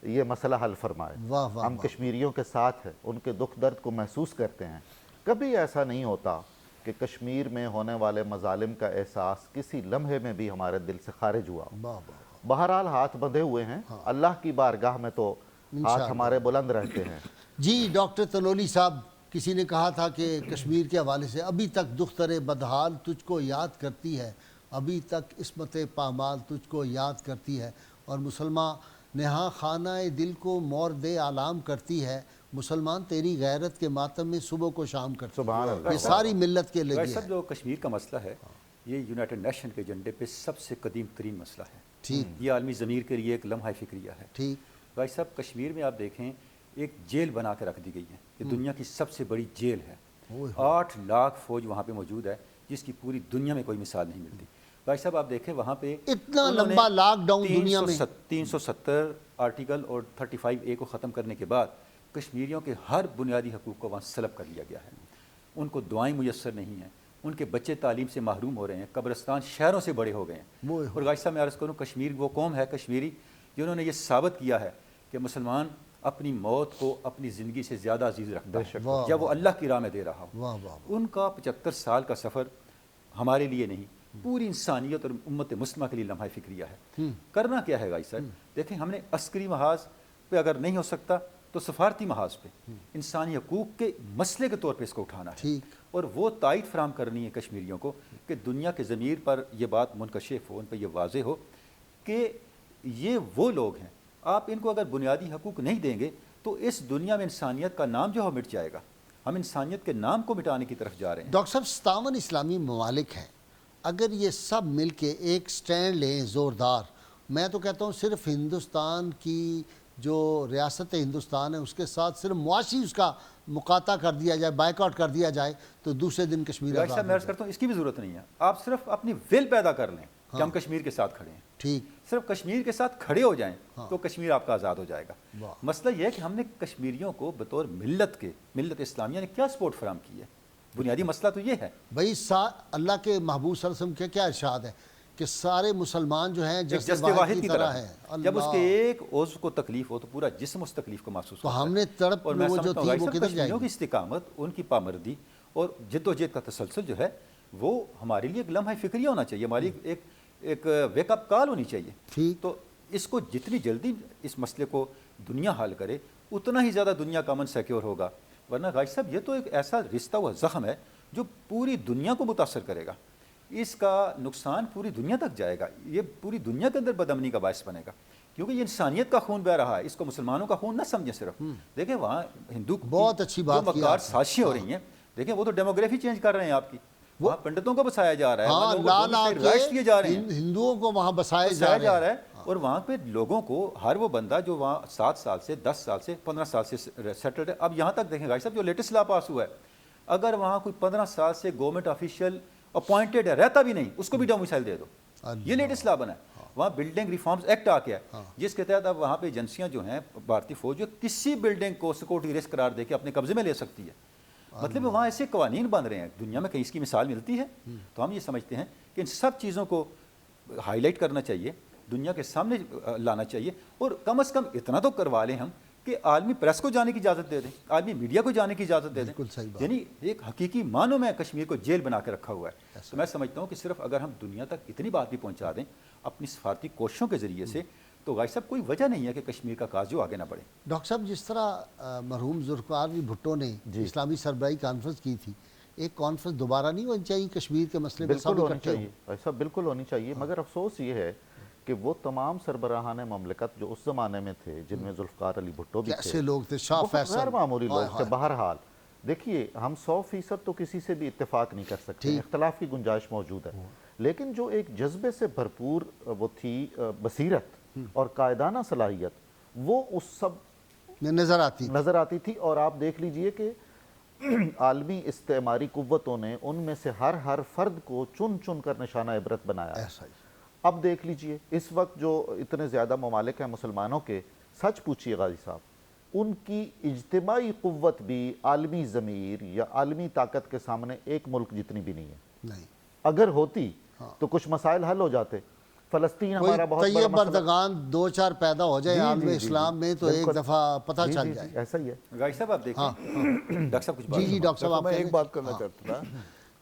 یہ مسئلہ حل فرمائے۔ واہ واہ ہم واہ، کشمیریوں کے ساتھ ہیں، ان کے دکھ درد کو محسوس کرتے ہیں۔ کبھی ایسا نہیں ہوتا کہ کشمیر میں ہونے والے مظالم کا احساس کسی لمحے میں بھی ہمارے دل سے خارج ہوا ہو۔ واہ واہ، بہرحال ہاتھ بندھے ہوئے ہیں، اللہ کی بارگاہ میں تو ہاتھ ہمارے بلند رہتے ہیں۔ جی ڈاکٹر تنولی صاحب، کسی نے کہا تھا کہ کشمیر کے حوالے سے ابھی تک دختر بدحال تجھ کو یاد کرتی ہے، ابھی تک عصمت پامال تجھ کو یاد کرتی ہے، اور مسلمان نہاں خانہ دل کو مورد آلام کرتی ہے، مسلمان تیری غیرت کے ماتم میں صبح کو شام کرتی سبحان ہے۔ اللہ۔ یہ ساری ملت کے غازی لگے صاحب ہیں۔ جو کشمیر کا مسئلہ ہے یہ یونائٹڈ نیشن کے ایجنڈے پہ سب سے قدیم ترین مسئلہ ہے، ٹھیک یہ عالمی ضمیر کے لیے ایک لمحہ فکریہ ہے۔ ٹھیک، غازی صاحب کشمیر میں آپ دیکھیں ایک جیل بنا کے رکھ دی گئی ہے، یہ دنیا کی سب سے بڑی جیل ہے، 8 لاکھ فوج وہاں پہ موجود ہے جس کی پوری دنیا میں کوئی مثال نہیں ملتی۔ غازی صاحب آپ دیکھیں وہاں پہ اتنا لمبا لاک ڈاؤن دنیا میں، 370 آرٹیکل اور 35A کو ختم کرنے کے بعد کشمیریوں کے ہر بنیادی حقوق کو وہاں سلب کر لیا گیا ہے، ان کو دعائیں میسر نہیں ہیں، ان کے بچے تعلیم سے محروم ہو رہے ہیں، قبرستان شہروں سے بڑے ہو گئے ہیں۔ اور غازی صاحب میں عرض کروں کشمیر وہ قوم ہے کشمیری جنہوں نے یہ ثابت کیا ہے کہ مسلمان اپنی موت کو اپنی زندگی سے زیادہ عزیز رکھتا ہے جب وہ اللہ کی راہ میں دے رہا ہو۔ واہ واہ، ان کا 75 سال کا سفر ہمارے لیے نہیں پوری انسانیت اور امت مسلمہ کے لیے لمحہ فکریہ ہے. کرنا کیا ہے گائز صاحب؟ دیکھیں ہم نے عسکری محاذ پہ اگر نہیں ہو سکتا تو سفارتی محاذ پہ انسانی حقوق کے مسئلے کے طور پہ اس کو اٹھانا ہے اور وہ تائید فراہم کرنی ہے کشمیریوں کو کہ دنیا کے ضمیر پر یہ بات منکشف ہو، ان پہ یہ واضح ہو کہ یہ وہ لوگ ہیں، آپ ان کو اگر بنیادی حقوق نہیں دیں گے تو اس دنیا میں انسانیت کا نام جو ہے مٹ جائے گا. ہم انسانیت کے نام کو مٹانے کی طرف جا رہے ہیں. ڈاکٹر صاحب 57 اسلامی ممالک ہیں، اگر یہ سب مل کے ایک سٹینڈ لیں زوردار، میں تو کہتا ہوں صرف ہندوستان کی جو ریاست ہندوستان ہے اس کے ساتھ صرف معاشی اس کا مقاطع کر دیا جائے، بائیکاٹ کر دیا جائے تو دوسرے دن کشمیر ڈاکٹر صاحب میں عرض کرتا ہوں اس کی بھی ضرورت نہیں ہے. آپ صرف اپنی ول پیدا کر لیں کہ ہم کشمیر کے ساتھ کھڑے ہیں. ٹھیک، صرف کشمیر کے ساتھ کھڑے ہو جائیں تو کشمیر آپ کا آزاد ہو جائے گا. مسئلہ یہ ہے کہ ہم نے کشمیریوں کو بطور ملت اسلامیہ نے کیا سپورٹ فراہم کی ہے. بنیادی مسئلہ تو یہ ہے بھائی اللہ کے محبوب صلی اللہ علیہ وسلم کے کیا ارشاد ہے کہ سارے مسلمان جو ہیں جس واحد کی طرح ہے. جب اس کے ایک عضو کو تکلیف ہو تو پورا جسم اس تکلیف کو محسوس کرتا ہے. تو ہم نے تڑپ اور میں وہ جو سمجھتا ہوں تھی وہ کدھر جائے کشمیریوں کی استقامت، ان کی پامردی اور جد و جہد کا تسلسل جو ہے وہ ہمارے لیے ایک لمحہ فکریہ ہونا چاہیے، ہماری ایک ویک اپ کال ہونی چاہیے. ٹھیک، تو اس کو جتنی جلدی اس مسئلے کو دنیا حل کرے اتنا ہی زیادہ دنیا کا امن سیکیور ہوگا. ورنہ غازی صاحب یہ تو ایک ایسا رشتہ ہوا زخم ہے جو پوری دنیا کو متاثر کرے گا. اس کا نقصان پوری دنیا تک جائے گا، یہ پوری دنیا کے اندر بدامنی کا باعث بنے گا کیونکہ یہ انسانیت کا خون بہہ رہا ہے. اس کو مسلمانوں کا خون نہ سمجھیں صرف. دیکھیں وہاں ہندو بہت اچھی بات جو مکار سازشیں ہو رہی ہیں، دیکھیں وہ تو ڈیموگرافی چینج کر رہے ہیں آپ کی. وہاں پنڈتوں کو بسایا جا رہا ہے، رائٹس دیے جا رہے ہیں، ہندوؤں کو وہاں بسایا جا رہا ہے. اور وہاں پہ لوگوں کو ہر وہ بندہ جو وہاں 7 سال سے 10 سال سے 15 سال سے سیٹلڈ ہے. اب یہاں تک دیکھیں غازی صاحب جو لیٹسٹ لا پاس ہوا ہے، اگر وہاں کوئی 15 سال سے گورنمنٹ آفیشیل اپوائنٹڈ ہے، رہتا بھی نہیں، اس کو بھی ڈومیسائل دے دو. یہ لیٹسٹ لا بنا ہے. وہاں بلڈنگ ریفارمز ایکٹ آ گیا ہے جس کے تحت اب وہاں پہ ایجنسیاں جو ہیں بھارتی فوج جو کسی بلڈنگ کو سیکورٹی رسک قرار دے کے اپنے قبضے میں لے سکتی ہے. مطلب وہاں ایسے قوانین بن رہے ہیں، دنیا میں کہیں اس کی مثال ملتی ہے. تو ہم یہ سمجھتے ہیں کہ ان سب چیزوں کو ہائی لائٹ کرنا چاہیے، دنیا کے سامنے لانا چاہیے اور کم از کم اتنا تو کروا لیں ہم کہ عالمی پریس کو جانے کی اجازت دے دیں، عالمی میڈیا کو جانے کی اجازت دے دیں. یعنی ایک حقیقی معنوں میں کشمیر کو جیل بنا کے رکھا ہوا ہے. تو میں سمجھتا ہوں کہ صرف اگر ہم دنیا تک اتنی بات بھی پہنچا دیں اپنی سفارتی کوششوں کے ذریعے سے تو غازی صاحب کوئی وجہ نہیں ہے کہ کشمیر کا کاج جو آگے نہ بڑھے. ڈاکٹر صاحب جس طرح مرحوم ذوالفقار علی بھٹو نے اسلامی سربراہی کانفرنس کی تھی، ایک کانفرنس دوبارہ نہیں ہونی چاہیے کشمیر کے مسئلے میں؟ بالکل ہونی چاہیے ایسا، بالکل ہونی چاہیے. مگر افسوس یہ ہے کہ وہ تمام سربراہان مملکت جو اس زمانے میں تھے جن میں ذوالفقار علی بھٹو بھی کیسے لوگ تھے، شاہ فیصل، غیر معمولی لوگ تھے. بہرحال دیکھیے ہم 100% تو کسی سے بھی اتفاق نہیں کر سکتے، اختلاف کی گنجائش موجود ہے، لیکن جو ایک جذبے سے بھرپور وہ تھی بصیرت اور قائدانہ صلاحیت وہ اس سب میں نظر آتی تھی. اور آپ دیکھ لیجئے کہ عالمی استعماری قوتوں نے ان میں سے ہر فرد کو چن چن کر نشانہ عبرت بنایا. ایسا ہی اب دیکھ لیجئے اس وقت جو اتنے زیادہ ممالک ہیں مسلمانوں کے، سچ پوچھیے غازی صاحب، ان کی اجتماعی قوت بھی عالمی ضمیر یا عالمی طاقت کے سامنے ایک ملک جتنی بھی نہیں ہے. نہیں، اگر ہوتی تو کچھ مسائل حل ہو جاتے. فلسطین ہمارا بہت بڑا طیب مسئلہ، بردگان 2-4 پیدا ہو جائے عالم اسلام میں تو ایک دفعہ پتہ چل جائے. ایسا ہی ہے. غازی صاحب آپ دیکھیں ڈاکٹر صاحب کچھ بات جی ڈاکٹر صاحب آپ میں ایک بات کرنا چاہتا تھا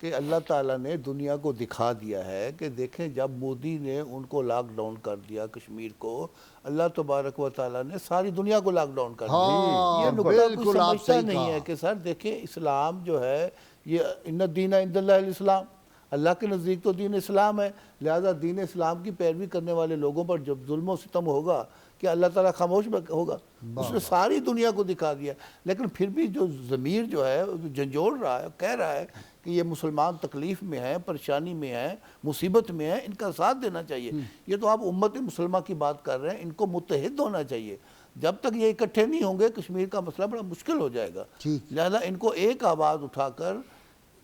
کہ اللہ تعالیٰ نے دنیا کو دکھا دیا ہے کہ دیکھیں جب مودی نے ان کو لاک ڈاؤن کر دیا کشمیر کو، اللہ تبارک و تعالیٰ نے ساری دنیا کو لاک ڈاؤن کر دیا. یہ نکتہ کوئی سمجھتا نہیں ہے کہ سر دیکھیں اسلام جو ہے یہ ان الدین عند اللہ الاسلام، اللہ کے نزدیک تو دین اسلام ہے، لہذا دین اسلام کی پیروی کرنے والے لوگوں پر جب ظلم و ستم ہوگا کہ اللہ تعالیٰ خاموش ہوگا. اس نے ساری دنیا کو دکھا دیا. لیکن پھر بھی جو ضمیر جو ہے جھنجھوڑ رہا ہے، کہہ رہا ہے کہ یہ مسلمان تکلیف میں ہیں، پریشانی میں ہیں، مصیبت میں ہیں، ان کا ساتھ دینا چاہیے. یہ تو آپ امت مسلمہ کی بات کر رہے ہیں، ان کو متحد ہونا چاہیے. جب تک یہ اکٹھے نہیں ہوں گے کشمیر کا مسئلہ بڑا مشکل ہو جائے گا. لہذا ان کو ایک آواز اٹھا کر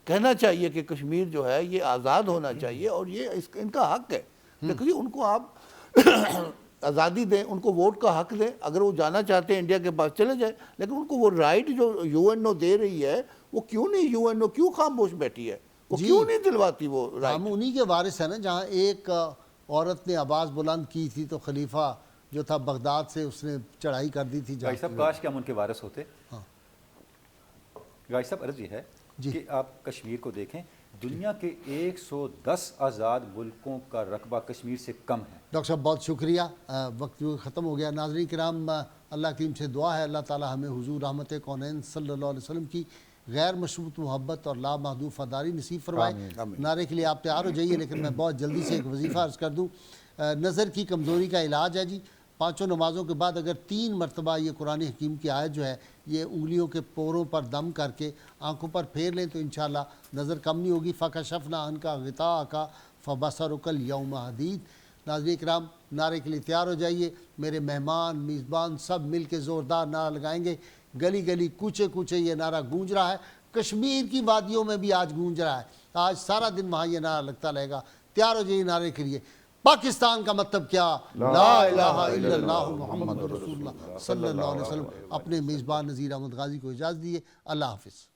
کہنا چاہیے کہ کشمیر جو ہے یہ آزاد ہونا چاہیے اور یہ ان کا حق ہے. دیکھیے ان کو آپ آزادی دیں، ان کو ووٹ کا حق دیں، اگر وہ جانا چاہتے ہیں انڈیا کے پاس چلے جائیں، لیکن ان کو وہ رائٹ جو یو این او دے رہی ہے وہ کیوں نہیں یو این او کیوں خاموش بیٹھی ہے، وہ کیوں نہیں دلواتی وہ رائٹ؟ ہم انہی کے وارث ہیں نا. جہاں ایک عورت نے آواز بلند کی تھی تو خلیفہ جو تھا بغداد سے اس نے چڑھائی کر دی تھی. غازی صاحب کاش کہ ہم ان کے وارث ہوتے. غازی صاحب عرض یہ ہے کہ آپ کشمیر کو دیکھیں دنیا کے 110 آزاد ملکوں کا رقبہ کشمیر سے کم ہے۔ ڈاکٹر صاحب بہت شکریہ، وقت جو ختم ہو گیا۔ ناظرین کرام، اللہ کریم سے دعا ہے اللہ تعالی ہمیں حضور رحمت کونین صلی اللہ علیہ وسلم کی غیر مشروط محبت اور لامحدود وفاداری نصیب فرمائے۔ نعرے کے لیے آپ تیار ہو جائیے، لیکن میں بہت جلدی سے ایک وظیفہ عرض کر دوں۔ نظر کی کمزوری کا علاج ہے جی، 5 نمازوں کے بعد اگر 3 مرتبہ یہ قرآن حکیم کی آیت جو ہے یہ انگلیوں کے پوروں پر دم کر کے آنکھوں پر پھیر لیں تو انشاءاللہ نظر کم نہیں ہوگی۔ فَكَشَفْنَا عَنْكَ غِطَاءَكَ فَبَصَرُكَ الْيَوْمَ حَدِيدٌ۔ ناظرین کرام، نعرے کے لیے تیار ہو جائیے، میرے مہمان میزبان سب مل کے زوردار نعرہ لگائیں گے۔ گلی گلی کوچے کوچے یہ نعرہ گونج رہا ہے، کشمیر کی وادیوں میں بھی آج گونج رہا ہے، آج سارا دن وہاں یہ نعرہ لگتا رہے گا۔ تیار ہو جائیے نعرے کے لیے۔ پاکستان کا مطلب کیا؟ لا الہ الا اللہ محمد رسول اللہ صلی اللہ علیہ وسلم۔ اپنے میزبان نذیر احمد غازی کو اجازت دیے، اللہ حافظ۔